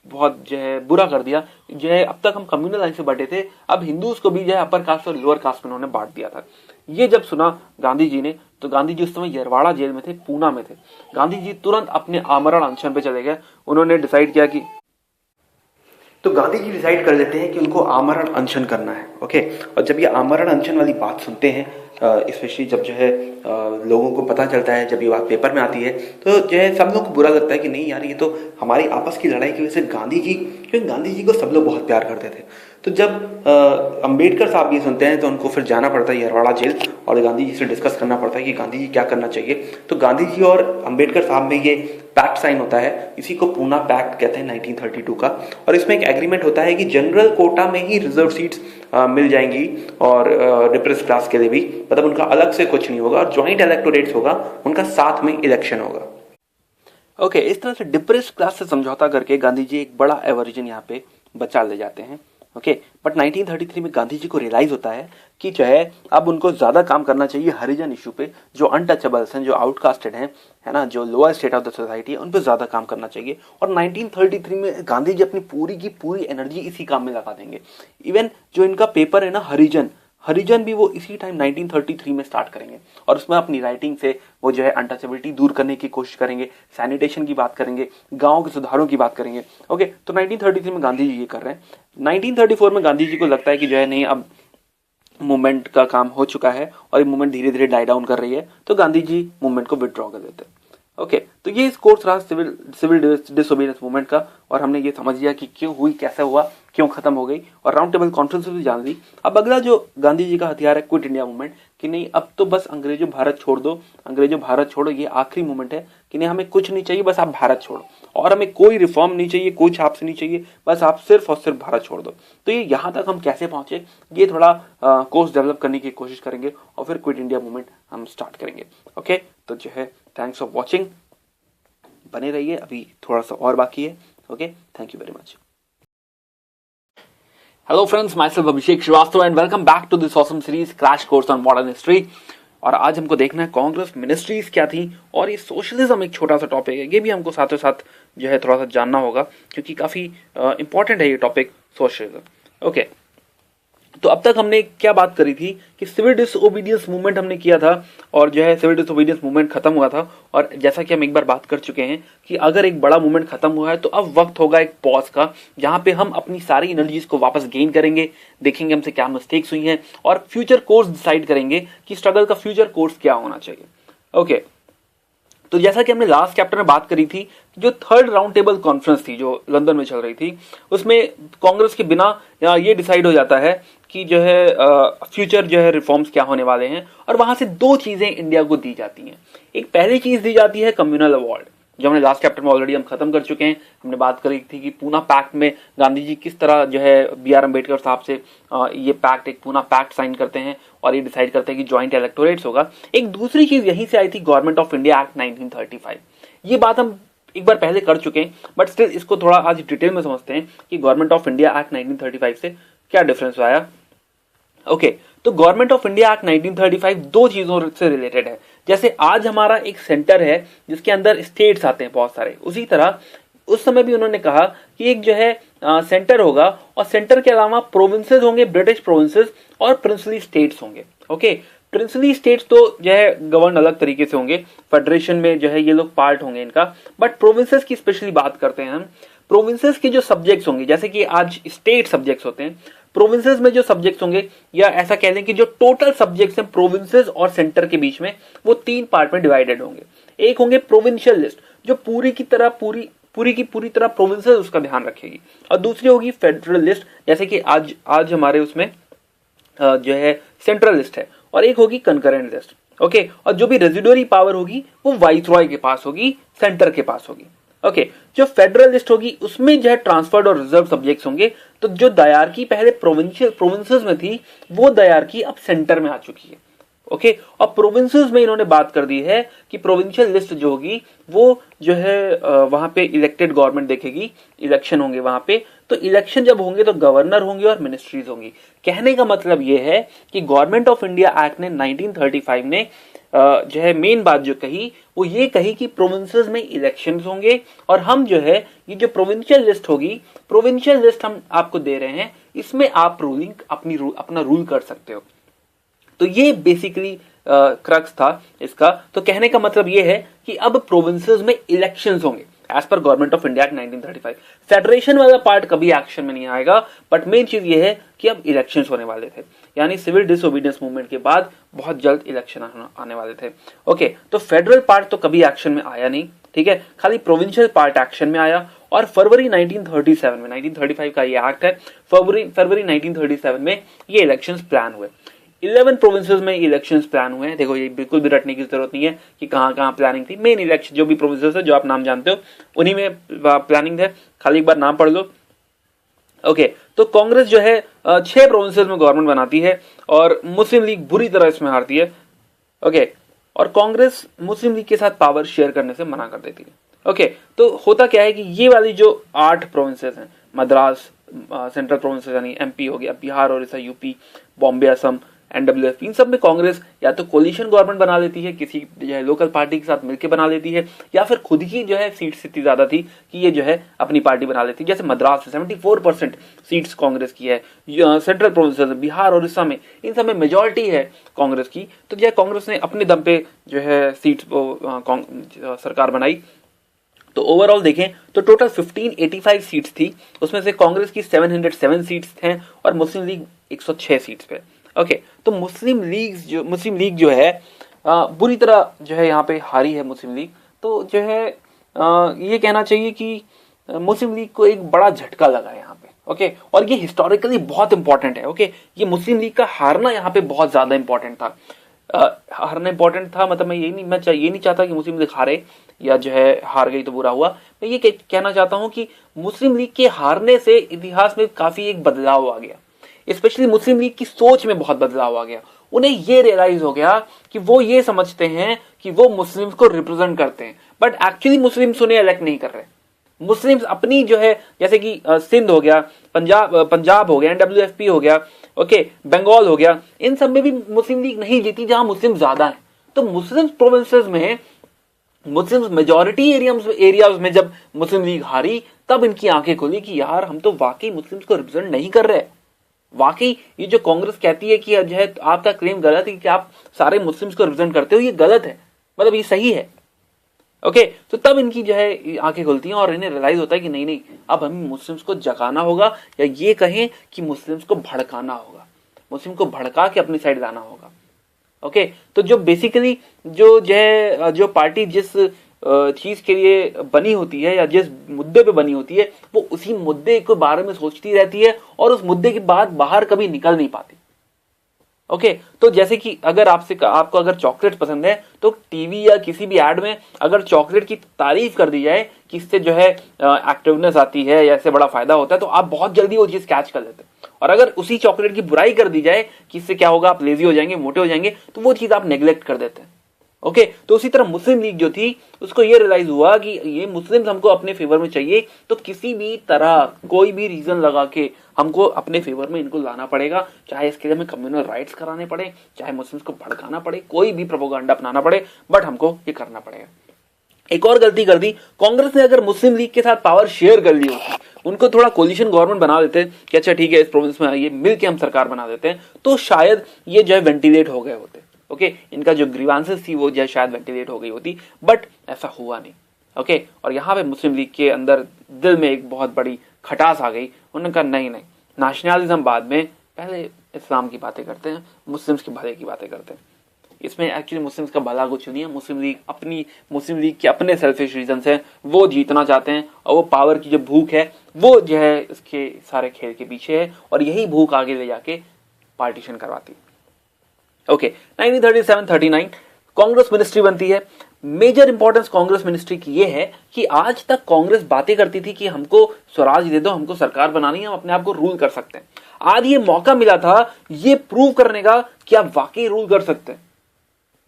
Speaker 1: बहुत जो है बुरा कर दिया। जो है अब तक हम कम्युनल लाइन से बटे थे, अब हिंदूज को भी जो है अपर कास्ट और लोअर कास्ट में इन्होंने बांट दिया था। ये जब सुना गांधी जी ने, तो गांधी जी उस समय यरवाड़ा जेल में थे, पूना में थे। गांधी जी तुरंत अपने आमरण अनशन पे चले गए। उन्होंने डिसाइड किया कि तो गांधी जी डिसाइड कर लेते हैं कि उनको आमरण अनशन करना है। ओके, और जब ये आमरण अनशन वाली बात सुनते हैं, स्पेशली जब जो है लोगों को पता चलता है, जब ये बात पेपर में आती है, तो जो है सब लोगों को बुरा लगता है कि नहीं यार ये तो हमारी आपस की लड़ाई की वजह से गांधी जी, क्योंकि गांधी जी को सब लोग बहुत प्यार करते थे। तो जब अंबेडकर साहब ये सुनते हैं तो उनको फिर जाना पड़ता है यरवाड़ा जेल और गांधी जी से डिस्कस करना पड़ता है कि गांधी जी क्या करना चाहिए। तो गांधी जी और अंबेडकर साहब में ये पैक्ट साइन होता है, इसी को पूना पैक्ट कहते हैं 1932 का। और इसमें एक एग्रीमेंट होता है कि जनरल कोटा में ही रिजर्व सीट्स मिल जाएंगी और डिप्रेस क्लास के लिए भी, मतलब उनका अलग से कुछ नहीं होगा और ज्वाइंट इलेक्टोरेट्स होगा, उनका साथ में इलेक्शन होगा। ओके, इस तरह से डिप्रेस क्लास से समझौता करके गांधी जी एक बड़ा एवर्जन यहाँ पे बचा ले जाते हैं। ओके, बट 1933 में गांधी जी को रियलाइज होता है कि जो है अब उनको ज्यादा काम करना चाहिए हरिजन इशू पे, जो अनटचेबल्स हैं, जो आउटकास्टेड हैं, है ना, जो lower state of the society है, उन पे ज्यादा काम करना चाहिए। और 1933 में गांधी जी अपनी पूरी की पूरी एनर्जी इसी काम में लगा देंगे। इवन जो इनका पेपर है ना हरिजन भी वो इसी टाइम 1933 में स्टार्ट करेंगे और उसमें अपनी राइटिंग से वो जो है अनटचेबिलिटी दूर करने की कोशिश करेंगे, सैनिटेशन की बात करेंगे, गांव के सुधारों की बात करेंगे। ओके, तो 1933 में गांधी जी ये कर रहे हैं। 1934 में गांधी जी को लगता है कि जो है नहीं, अब मूवमेंट का काम हो चुका है और ये मूवमेंट धीरे धीरे डाई डाउन कर रही है, तो गांधी जी मूवमेंट को विड्रॉ कर देते हैं। ओके, तो ये इस कोर्स रहा सिविल डिसोबीडियंस मूवमेंट का, और हमने ये समझ लिया कि क्यों हुई, कैसे हुआ, क्यों खत्म हो गई, और राउंड टेबल कॉन्फ्रेंस भी जान ली। अब अगला जो गांधी जी का हथियार है क्विट इंडिया मूवमेंट, कि नहीं अब तो बस अंग्रेजों भारत छोड़ दो, अंग्रेजों भारत छोड़ो, ये आखिरी मूवमेंट है कि नहीं हमें कुछ नहीं चाहिए, बस आप भारत छोड़ो और हमें कोई रिफॉर्म नहीं चाहिए, कोई छाप से नहीं चाहिए, बस आप सिर्फ और सिर्फ भारत छोड़ दो। तो ये यहाँ तक हम कैसे पहुंचे, ये थोड़ा कोर्स डेवलप करने की कोशिश करेंगे और फिर क्विट इंडिया मूवमेंट हम स्टार्ट करेंगे। ओके, तो जो है थैंक्स फॉर वॉचिंग, बने रहिए, अभी थोड़ा सा और बाकी है। Okay, thank you very much. Hello friends, myself Abhishek Shrivastava and welcome back to this awesome series crash course on modern history. और आज हमको देखना है कांग्रेस मिनिस्ट्रीज क्या थी और ये सोशलिज्म एक छोटा सा टॉपिक है, ये भी हमको साथों साथ जो है थोड़ा सा जानना होगा क्योंकि काफी इंपॉर्टेंट है ये टॉपिक सोशलिज्म। ओके, तो अब तक हमने क्या बात करी थी कि सिविल डिसओबीडियंस मूवमेंट हमने किया था और जो है सिविल डिसओबीडियंस मूवमेंट खत्म हुआ था, और जैसा कि हम एक बार बात कर चुके हैं कि अगर एक बड़ा मूवमेंट खत्म हुआ है तो अब वक्त होगा एक पॉज का, जहां पे हम अपनी सारी एनर्जीज को वापस गेन करेंगे, देखेंगे हमसे क्या मिस्टेक्स हुई हैं और फ्यूचर कोर्स डिसाइड करेंगे कि स्ट्रगल का फ्यूचर कोर्स क्या होना चाहिए। ओके, तो जैसा कि हमने लास्ट चैप्टर में बात करी थी, जो थर्ड राउंड टेबल कॉन्फ्रेंस थी जो लंदन में चल रही थी, उसमें कांग्रेस के बिना ये डिसाइड हो जाता है कि जो है फ्यूचर जो है रिफॉर्म्स क्या होने वाले हैं, और वहां से दो चीजें इंडिया को दी जाती हैं। एक पहली चीज दी जाती है कम्युनल अवार्ड, जो हमने लास्ट चैप्टर में ऑलरेडी हम खत्म कर चुके हैं। हमने बात करी थी कि पूना पैक्ट में गांधी जी किस तरह जो है B.R. अम्बेडकर साहब से ये पैक्ट, एक पूना पैक्ट साइन करते हैं और ये डिसाइड करते हैं कि ज्वाइंट इलेक्टोरेट्स होगा। एक दूसरी चीज यहीं से आई थी, गवर्नमेंट ऑफ इंडिया एक्ट 1935। ये बात हम एक बार पहले कर चुके हैं, बट स्टिल इसको थोड़ा आज डिटेल में समझते हैं कि गवर्नमेंट ऑफ इंडिया एक्ट 1935 से क्या डिफरेंस आया। ओके, तो गवर्नमेंट ऑफ इंडिया एक्ट 1935 दो चीजों से रिलेटेड है। जैसे आज हमारा एक सेंटर है जिसके अंदर स्टेट्स आते हैं बहुत सारे, उसी तरह उस समय भी उन्होंने कहा कि एक जो है सेंटर होगा और सेंटर के अलावा प्रोविंसेस होंगे, ब्रिटिश प्रोविंसेस और प्रिंसली स्टेट्स होंगे। ओके, प्रिंसली स्टेट्स तो जो है गवर्न अलग तरीके से होंगे, फेडरेशन में जो है ये लोग पार्ट होंगे इनका, बट प्रोविंसेस की स्पेशली बात करते हैं हम। प्रोविंसेस के जो सब्जेक्ट्स होंगे, जैसे कि आज स्टेट सब्जेक्ट्स होते हैं, प्रोविंसेस में जो सब्जेक्ट्स होंगे, या ऐसा कह लें कि जो टोटल सब्जेक्ट्स हैं प्रोविंसेस और सेंटर के बीच में, वो तीन पार्ट में डिवाइडेड होंगे। एक होंगे प्रोविंशियल लिस्ट, जो पूरी की पूरी तरह प्रोविंसेस उसका ध्यान रखेगी, और दूसरी होगी फेडरल लिस्ट, जैसे कि आज हमारे उसमें जो है सेंट्रल लिस्ट है, और एक होगी कंकरेंट लिस्ट। ओके, और जो भी रेजिडुअरी पावर होगी वो वाइसरॉय के पास होगी, सेंटर के पास होगी। ओके, जो फेडरल लिस्ट होगी उसमें जो है ट्रांसफर्ड और रिजर्व सब्जेक्ट्स होंगे। तो जो दायरकी पहले प्रोविंसेस में थी, वो दायरकी अब सेंटर में आ चुकी है। ओके, और प्रोविंसेस में इन्होंने बात कर दी है कि प्रोविंशियल लिस्ट जो होगी वो जो है वहां पे इलेक्टेड गवर्नमेंट देखेगी, इलेक्शन होंगे वहां पे, तो इलेक्शन जब होंगे तो गवर्नर होंगे और मिनिस्ट्रीज होंगी। कहने का मतलब ये है कि गवर्नमेंट ऑफ इंडिया एक्ट ने 1935 ने जो है मेन बात जो कही वो ये कही कि प्रोविंसेस में इलेक्शंस होंगे, और हम जो है ये जो प्रोविंशियल लिस्ट होगी, प्रोविंशियल लिस्ट हम आपको दे रहे हैं, इसमें आप अपना रूल कर सकते हो। तो ये बेसिकली क्रक्स था इसका। तो कहने का मतलब ये है कि अब प्रोविंसेस में इलेक्शंस होंगे as per government of India act 1935। Federation वाला पार्ट कभी एक्शन में नहीं आएगा, बट मेन चीज ये है कि अब इलेक्शंस होने वाले थे, यानी सिविल डिसओबीडियंस मूवमेंट के बाद बहुत जल्द इलेक्शन आने वाले थे। ओके, तो फेडरल पार्ट तो कभी एक्शन में आया नहीं, ठीक है, खाली प्रोविंशियल पार्ट एक्शन में आया, और फरवरी 1937 में, 1935 का ये एक्ट है, फरवरी 1937 में ये इलेक्शंस प्लान हुए। 11 प्रोविंसेस में इलेक्शंस प्लान हुए हैं। देखो, ये बिल्कुल भी रटने की जरूरत नहीं है कि कहां प्लानिंग थी। मेन इलेक्शन जो भी प्रोविंसेस है जो आप नाम जानते हो उन्हीं में प्लानिंग है, खाली एक बार नाम पढ़ लो। ओके, तो कांग्रेस जो है 6 प्रोविंसेस में गवर्नमेंट बनाती है और मुस्लिम लीग बुरी तरह इसमें हारती है। ओके, और कांग्रेस मुस्लिम लीग के साथ पावर शेयर करने से मना कर देती है। ओके, तो होता क्या है कि ये वाली जो 8 प्रोविंसेस हैं, मद्रास सेंट्रल प्रोविंसेस यानी MP हो गया, बिहार, उड़ीसा, UP, बॉम्बे, असम, NWF, इन सब में कांग्रेस या तो कोलिशन गवर्नमेंट बना लेती है, किसी जो है लोकल पार्टी के साथ मिलकर बना लेती है, या फिर खुद की जो है सीट्स इतनी ज्यादा थी कि ये जो है अपनी पार्टी बना लेती है। जैसे मद्रास में 74% सीट्स कांग्रेस की है, सेंट्रल प्रोविंसेस बिहार और उड़ीसा में, इन सब में मेजोरिटी है कांग्रेस की। तो जो कांग्रेस ने अपने दम पे जो है सीट्स सरकार बनाई। तो ओवरऑल देखें तो टोटल 1585 सीट्स थी, उसमें से कांग्रेस की 707 सीट्स हैं और मुस्लिम लीग 106 सीट्स पे। ओके, तो मुस्लिम लीग जो है बुरी तरह जो है यहाँ पे हारी है मुस्लिम लीग। तो जो है ये कहना चाहिए कि मुस्लिम लीग को एक बड़ा झटका लगा यहाँ पे। ओके, और ये हिस्टोरिकली बहुत इंपॉर्टेंट है। ओके, ये मुस्लिम लीग का हारना यहाँ पे बहुत ज्यादा इंपॉर्टेंट था। हारना इंपॉर्टेंट था मतलब मैं ये नहीं चाहता कि मुस्लिम लीग हारे या जो है हार गई तो बुरा हुआ। मैं ये कहना चाहता हूं कि मुस्लिम लीग के हारने से इतिहास में काफी एक बदलाव आ गया, स्पेशली मुस्लिम लीग की सोच में बहुत बदलाव आ गया। उन्हें ये रियलाइज हो गया कि वो ये समझते हैं कि वो मुस्लिम्स को रिप्रेजेंट करते हैं, बट एक्चुअली मुस्लिम्स उन्हें इलेक्ट नहीं कर रहे। मुस्लिम्स अपनी जो है जैसे कि सिंध हो गया, पंजाब हो गया, NWFP हो गया, ओके, बंगाल हो गया, इन सब में भी मुस्लिम लीग नहीं जीती जहां मुस्लिम ज्यादा है। तो मुस्लिम प्रोविंसेस में, मुस्लिम मेजोरिटी एरियाज में जब मुस्लिम लीग हारी, तब इनकी आंखें खुली कि यार हम तो वाकई मुस्लिम्स को रिप्रेजेंट नहीं कर रहे। वाकई ये जो कांग्रेस कहती है कि जो है आपका क्लेम गलत है कि आप सारे मुस्लिम्स को रिप्रेजेंट करते हो, ये गलत है, मतलब ये सही है। ओके, तो तब इनकी जो है आंखें खुलती हैं और इन्हें रियलाइज होता है कि नहीं, अब हमें मुस्लिम्स को जगाना होगा, या ये कहें कि मुस्लिम्स को भड़काना होगा, मुस्लिम को भड़का के अपनी साइड लाना होगा। ओके, तो जो बेसिकली जो पार्टी जिस चीज के लिए बनी होती है या जिस मुद्दे पे बनी होती है, वो उसी मुद्दे के बारे में सोचती रहती है और उस मुद्दे की बात बाहर कभी निकल नहीं पाती। ओके, तो जैसे कि अगर आपको अगर चॉकलेट पसंद है, तो टीवी या किसी भी एड में अगर चॉकलेट की तारीफ कर दी जाए कि इससे जो है एक्टिवनेस आती है या इससे बड़ा फायदा होता है, तो आप बहुत जल्दी वो चीज कैच कर लेते हैं। और अगर उसी चॉकलेट की बुराई कर दी जाए कि इससे क्या होगा, आप लेजी हो जाएंगे, मोटे हो जाएंगे, तो वो चीज आप नेग्लेक्ट कर देते हैं। ओके, तो उसी तरह मुस्लिम लीग जो थी उसको ये रियलाइज हुआ कि ये मुस्लिम्स हमको अपने फेवर में चाहिए, तो किसी भी तरह कोई भी रीजन लगा के हमको अपने फेवर में इनको लाना पड़ेगा, चाहे इसके लिए हमें कम्युनल राइट्स कराने पड़े, चाहे मुस्लिम्स को भड़काना पड़े, कोई भी प्रोपेगेंडा अपनाना पड़े, बट हमको ये करना पड़ेगा। एक और गलती कर दी कांग्रेस ने, अगर मुस्लिम लीग के साथ पावर शेयर कर ली होती, उनको थोड़ा कोलिशन गवर्नमेंट बना देते कि अच्छा ठीक है इस प्रोविंस में ये मिल के हम सरकार बना देते हैं, तो शायद ये जो है वेंटिलेट हो गए होते। ओके, इनका जो ग्रीवांसेस थी वो जो है शायद वेंटिलेट हो गई होती, बट ऐसा हुआ नहीं। ओके, और यहाँ पे मुस्लिम लीग के अंदर दिल में एक बहुत बड़ी खटास आ गई। उन्होंने कहा नहीं, नेशनलिज्म बाद में, पहले इस्लाम की बातें करते हैं, मुस्लिम्स के भले की बातें करते हैं। इसमें एक्चुअली मुस्लिम्स का भला कुछ नहीं है, मुस्लिम लीग के अपने सेल्फिश रीजंस हैं, वो जीतना चाहते हैं और वो पावर की जो भूख है वो जो है इसके सारे खेल के पीछे है, और यही भूख आगे ले जाके पार्टीशन करवाती है। ओके, 1937-39 कांग्रेस मिनिस्ट्री बनती है। मेजर इंपॉर्टेंस कांग्रेस मिनिस्ट्री की ये है कि आज तक कांग्रेस बातें करती थी कि हमको स्वराज दे दो, हमको सरकार बनानी है, हम अपने आप को रूल कर सकते हैं। आज ये मौका मिला था ये प्रूव करने का कि आप वाकई रूल कर सकते हैं।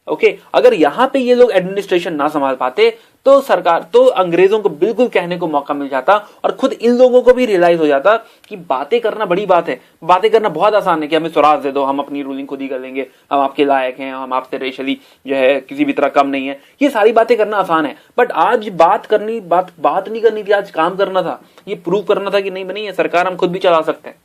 Speaker 1: ओके, अगर यहां पे ये लोग एडमिनिस्ट्रेशन ना संभाल पाते तो सरकार तो अंग्रेजों को बिल्कुल कहने को मौका मिल जाता, और खुद इन लोगों को भी रियलाइज हो जाता कि बातें करना बड़ी बात है, बातें करना बहुत आसान है कि हमें स्वराज दे दो, हम अपनी रूलिंग खुद ही कर लेंगे, हम आपके लायक हैं, हम आपसे रेशली जो है किसी भी तरह कम नहीं है, ये सारी बातें करना आसान है। बट आज बात नहीं करनी थी, आज काम करना था, ये प्रूव करना था कि नहीं है सरकार, हम खुद भी चला सकते हैं।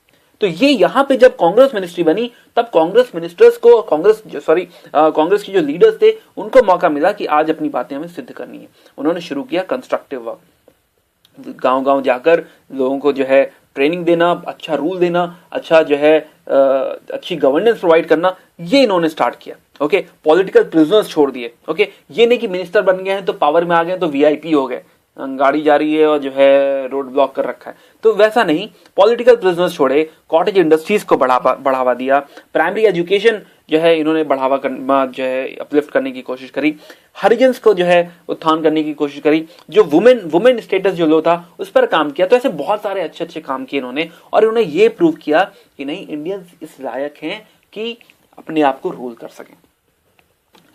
Speaker 1: तो ये यहां पे जब कांग्रेस मिनिस्ट्री बनी, तब कांग्रेस मिनिस्टर्स को कांग्रेस के जो लीडर्स थे उनको मौका मिला कि आज अपनी बातें हमें सिद्ध करनी है। उन्होंने शुरू किया कंस्ट्रक्टिव वर्क, गांव-गांव जाकर लोगों को जो है ट्रेनिंग देना, अच्छा रूल देना, अच्छा जो है अच्छी गवर्नेंस प्रोवाइड करना, ये इन्होंने स्टार्ट किया। ओके, पॉलिटिकल प्रिजनर्स छोड़ दिए। ओके, ये नहीं कि मिनिस्टर बन गए हैं तो पावर में आ गए तो वीआईपी हो गए, गाड़ी जा रही है और जो है रोड ब्लॉक कर रखा है, तो वैसा नहीं, पॉलिटिकल प्रिजनर्स छोड़े, कॉटेज इंडस्ट्रीज को बढ़ावा दिया, प्राइमरी एजुकेशन जो है इन्होंने जो है अपलिफ्ट करने की कोशिश करी, हरिजन्स को जो है उत्थान करने की कोशिश करी, जो वुमेन स्टेटस जो लो था उस पर काम किया। तो ऐसे बहुत सारे अच्छे काम किए इन्होंने, और इन्होंने ये प्रूव किया कि नहीं, इंडियंस इस लायक हैं कि अपने आप को रूल कर सकें।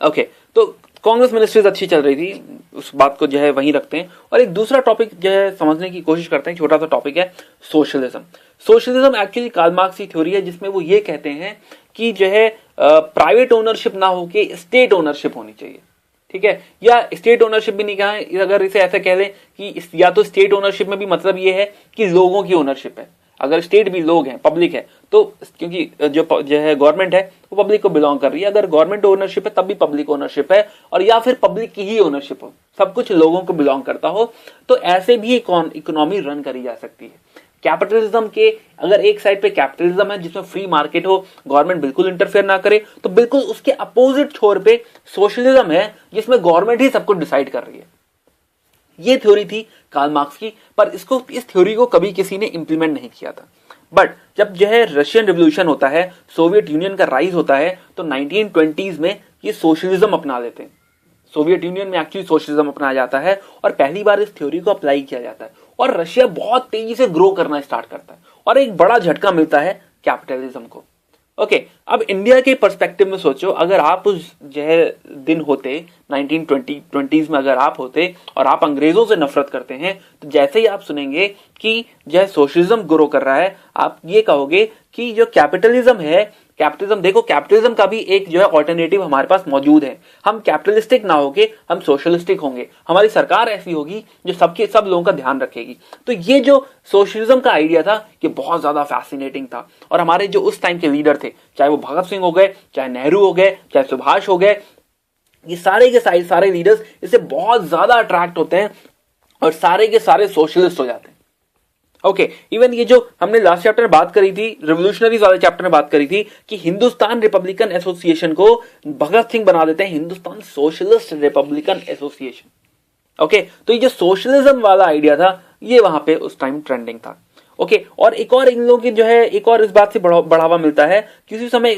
Speaker 1: ओके, तो कांग्रेस मिनिस्ट्रीज अच्छी चल रही थी, उस बात को जो है वहीं रखते हैं, और एक दूसरा टॉपिक जो है समझने की कोशिश करते हैं, छोटा सा टॉपिक है socialism. Socialism actually Karl Marx की थ्योरी है, जिसमें वो ये कहते हैं कि जो है प्राइवेट ओनरशिप ना होके स्टेट ओनरशिप होनी चाहिए। ठीक है, या स्टेट ओनरशिप भी नहीं कहा, अगर इसे ऐसा कह लें कि या तो स्टेट ओनरशिप में भी मतलब ये है कि लोगों की ओनरशिप है, अगर स्टेट भी लोग हैं, पब्लिक है, तो क्योंकि जो है गवर्नमेंट है वो पब्लिक को बिलोंग कर रही है, अगर गवर्नमेंट ओनरशिप है तब भी पब्लिक ओनरशिप है, और या फिर पब्लिक की ही ओनरशिप हो, सब कुछ लोगों को बिलोंग करता हो, तो ऐसे भी इकोनॉमी रन करी जा सकती है। कैपिटलिज्म के अगर एक साइड पे कैपिटलिज्म है जिसमें फ्री मार्केट हो, गवर्नमेंट बिल्कुल इंटरफेयर ना करे, तो बिल्कुल उसके अपोजिट छोर पे सोशलिज्म है जिसमें गवर्नमेंट ही सब कुछ डिसाइड कर रही है। ये थ्योरी थी कार्ल मार्क्स की, पर इस थ्योरी को कभी किसी ने इंप्लीमेंट नहीं किया था। बट जब जो है रशियन रिवॉल्यूशन होता है, सोवियत यूनियन का राइज होता है, तो 1920s में ये सोशलिज्म अपना लेते हैं। सोवियत यूनियन में एक्चुअली सोशलिज्म अपनाया जाता है और पहली बार इस थ्योरी को अप्लाई किया जाता है, और रशिया बहुत तेजी से ग्रो करना स्टार्ट करता है और एक बड़ा झटका मिलता है कैपिटलिज्म को। ओके, अब इंडिया के पर्सपेक्टिव में सोचो, अगर आप उस जो है दिन होते 1920s में अगर आप होते और आप अंग्रेजों से नफरत करते हैं, तो जैसे ही आप सुनेंगे कि जो है सोशलिज्म ग्रो कर रहा है, आप ये कहोगे कि जो कैपिटलिज्म है, कैपिटलिज्म देखो, कैपिटलिज्म का भी एक जो है ऑल्टरनेटिव हमारे पास मौजूद है। हम कैपिटलिस्टिक ना होके हम सोशलिस्टिक होंगे, हमारी सरकार ऐसी होगी जो सब लोगों का ध्यान रखेगी। तो ये जो सोशलिज्म का आइडिया था ये बहुत ज्यादा फैसिनेटिंग था, और हमारे जो उस टाइम के लीडर थे, चाहे वो भगत सिंह हो गए, चाहे नेहरू हो गए, चाहे सुभाष हो गए, ये सारे के सारे लीडर्स इससे बहुत ज्यादा अट्रैक्ट होते हैं और सारे के सारे सोशलिस्ट हो जाते हैं। ओके, इवन ये जो हमने लास्ट चैप्टर में बात करी थी, रिवोल्यूशनरीज वाले चैप्टर में बात करी थी कि हिंदुस्तान रिपब्लिकन एसोसिएशन को भगत सिंह बना देते हैं Hindustan socialist Republican association. Okay, तो ये जो सोशलिज्म वाला आइडिया था ये वहां पे उस टाइम ट्रेंडिंग था। ओके, और एक और इन लोगों की जो है एक और इस बात से बढ़ावा मिलता है कि उसी समय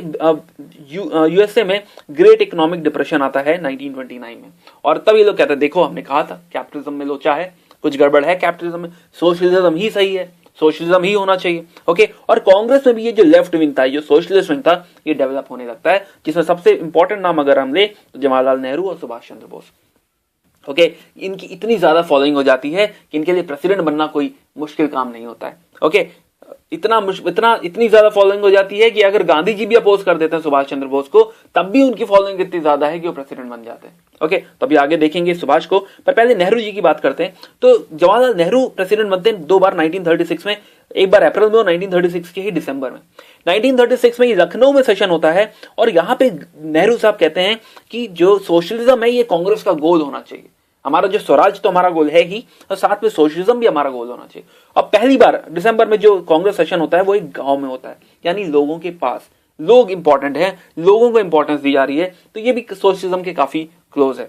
Speaker 1: यूएसए में ग्रेट इकोनॉमिक डिप्रेशन आता है 1929 में, और तब ये लोग कहते हैं देखो हमने कहा था कैपिटलिज्म में लोचा है, कुछ गड़बड़ है कैपिटलिज्म में, सोशलिज्म ही सही है, सोशलिज्म ही होना चाहिए। ओके, और कांग्रेस में भी ये जो लेफ्ट विंग था, जो सोशलिस्ट विंग था, ये डेवलप होने लगता है, जिसमें सबसे इंपॉर्टेंट नाम अगर हम ले तो जवाहरलाल नेहरू और सुभाष चंद्र बोस। ओके, इनकी इतनी ज्यादा फॉलोइंग हो जाती है कि इनके लिए प्रेसिडेंट बनना कोई मुश्किल काम नहीं होता है। ओके, इतनी ज्यादा फॉलोइंग हो जाती है कि अगर गांधी जी भी अपोज कर देते हैं सुभाष चंद्र बोस को, तब भी उनकी फॉलोइंग इतनी ज्यादा है कि वो प्रेसिडेंट बन जाते हैं। ओके, तो अभी आगे देखेंगे सुभाष को, पर पहले नेहरू जी की बात करते हैं। तो जवाहरलाल नेहरू प्रेसिडेंट बनते हैं दो बार, 1936 में, एक बार अप्रैल में और 1936 के ही दिसंबर में। 1936 में ये लखनऊ में सेशन होता है, और यहां पे नेहरू साहब कहते हैं कि जो सोशलिज्म है ये कांग्रेस का गोल होना चाहिए, हमारा जो स्वराज तो हमारा गोल है ही, और साथ में सोशलिज्म भी हमारा गोल होना चाहिए। अब पहली बार दिसंबर में जो कांग्रेस सेशन होता है वो एक गांव में होता है, यानी लोगों के पास, लोग इंपॉर्टेंट है, लोगों को इंपॉर्टेंस दी जा रही है, तो ये भी सोशलिज्म के काफी क्लोज है।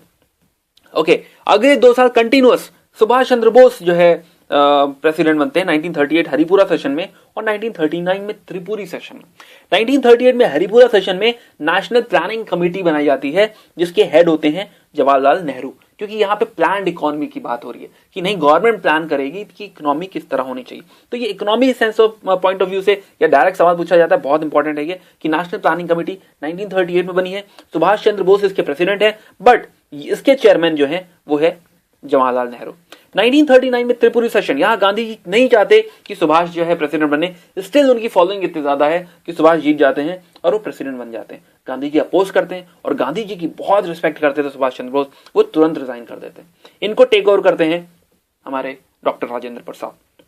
Speaker 1: ओके, अगले 2 साल कंटिन्यूअस सुभाष चंद्र बोस जो है प्रेसिडेंट बनते हैं 1938 हरिपुरा सेशन में और 1939 में त्रिपुरी सेशन में। 1938 में हरिपुरा सेशन में नेशनल प्लानिंग कमेटी बनाई जाती है, जिसके हेड होते हैं जवाहरलाल नेहरू, क्योंकि यहाँ पे प्लान्ड इकोनॉमी की बात हो रही है कि नहीं, गवर्नमेंट प्लान करेगी कि इकोनॉमी किस तरह होनी चाहिए। तो ये economy sense of point of view से या डायरेक्ट सवाल पूछा जाता है, बहुत इंपॉर्टेंट है ये कि नेशनल प्लानिंग कमेटी 1938 में बनी है, सुभाष चंद्र बोस इसके प्रेसिडेंट है, बट इसके चेयरमैन जो है वो है जवाहरलाल नेहरू। 1939 में त्रिपुरी सेशन, यहां गांधी जी नहीं चाहते कि सुभाष जो है प्रेसिडेंट बने, स्टिल उनकी फॉलोइंग इतनी ज्यादा है कि सुभाष जीत जाते हैं और वो प्रेसिडेंट बन जाते हैं। गांधी जी अपोज करते हैं और गांधी जी की बहुत रिस्पेक्ट करते थे सुभाष चंद्र बोस, वो तुरंत रिजाइन कर देते हैं। इनको टेक ओवर करते हैं हमारे डॉक्टर राजेंद्र प्रसाद।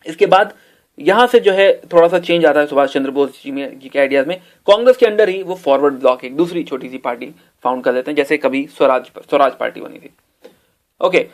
Speaker 1: इसके बाद यहां से जो है थोड़ा सा चेंज आता है सुभाष चंद्र बोस जी के आइडियाज में। कांग्रेस के अंडर ही वो फॉरवर्ड ब्लॉक एक दूसरी छोटी सी पार्टी फाउंड कर लेते हैं, जैसे कभी स्वराज पार्टी बनी थी। ओके,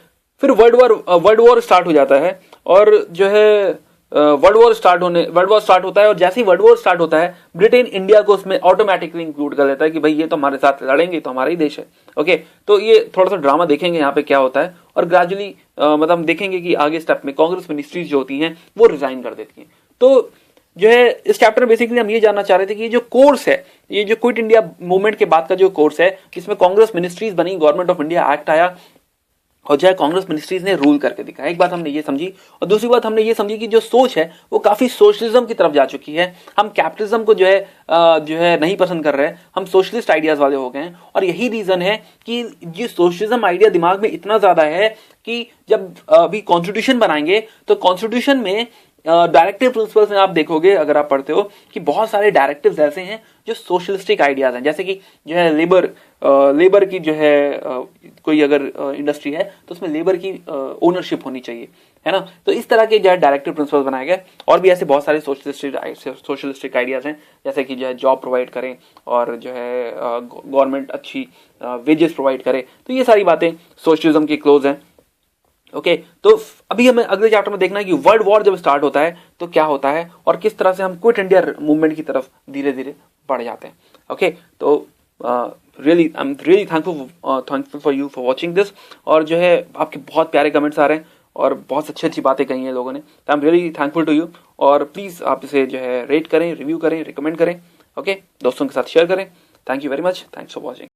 Speaker 1: फिर वर्ल्ड वॉर स्टार्ट हो जाता है, और जो है वर्ल्ड वॉर स्टार्ट होता है, और जैसे ही वर्ल्ड वॉर स्टार्ट होता है ब्रिटेन इंडिया को उसमें ऑटोमेटिकली इंक्लूड कर लेता है कि भाई ये तो हमारे साथ लड़ेंगे, तो हमारा ही देश है। ओके, तो ये थोड़ा सा ड्रामा देखेंगे यहाँ पे क्या होता है, और ग्रेजुअली मतलब हम देखेंगे कि आगे स्टेप में कांग्रेस मिनिस्ट्रीज जो होती हैं वो रिजाइन कर देती हैं। तो जो है इस चैप्टर में बेसिकली हम ये जानना चाह रहे थे कि ये जो कोर्स है, ये जो क्विट इंडिया मूवमेंट के बाद का जो कोर्स है, जिसमें कांग्रेस मिनिस्ट्रीज बनी, गवर्नमेंट ऑफ इंडिया एक्ट आया, और जो है कांग्रेस मिनिस्ट्रीज ने रूल करके दिखाया। एक बात हमने ये समझी, और दूसरी बात हमने ये समझी कि जो सोच है वो काफी सोशलिज्म की तरफ जा चुकी है। हम कैपिटलिज्म को जो है नहीं पसंद कर रहे हैं, हम सोशलिस्ट आइडियाज वाले हो गए हैं, और यही रीजन है कि ये सोशलिज्म आइडिया दिमाग में इतना ज्यादा है कि जब अभी कॉन्स्टिट्यूशन बनाएंगे तो कॉन्स्टिट्यूशन में डायरेक्टिव प्रिंसिपल्स में आप देखोगे, अगर आप पढ़ते हो, कि बहुत सारे डायरेक्टिव्स ऐसे हैं जो सोशलिस्टिक आइडियाज हैं, जैसे कि जो है लेबर की जो है कोई अगर इंडस्ट्री है तो उसमें लेबर की ओनरशिप होनी चाहिए, है ना। तो इस तरह के जो है डायरेक्टिव प्रिंसिपल्स बनाए गए, और भी ऐसे बहुत सारे सोशलिस्टिक आइडियाज हैं, जैसे कि जो है जॉब प्रोवाइड करें और जो है गवर्नमेंट अच्छी वेजेस प्रोवाइड करे। तो ये सारी बातें सोशलिज्म की क्लोज हैं। ओके, तो अभी हमें अगले चैप्टर में देखना है कि वर्ल्ड वॉर जब स्टार्ट होता है तो क्या होता है, और किस तरह से हम क्विट इंडिया मूवमेंट की तरफ धीरे धीरे बढ़ जाते हैं। ओके, तो really I am really thankful for you for watching this, और जो है आपके बहुत प्यारे कमेंट्स आ रहे हैं और बहुत अच्छी बातें कही हैं लोगों ने, तो I am really thankful to you. और प्लीज आप इसे जो है रेट करें, रिव्यू करें, रिकमेंड करें, ओके, दोस्तों के साथ शेयर करें। Thank you very much, thanks for watching.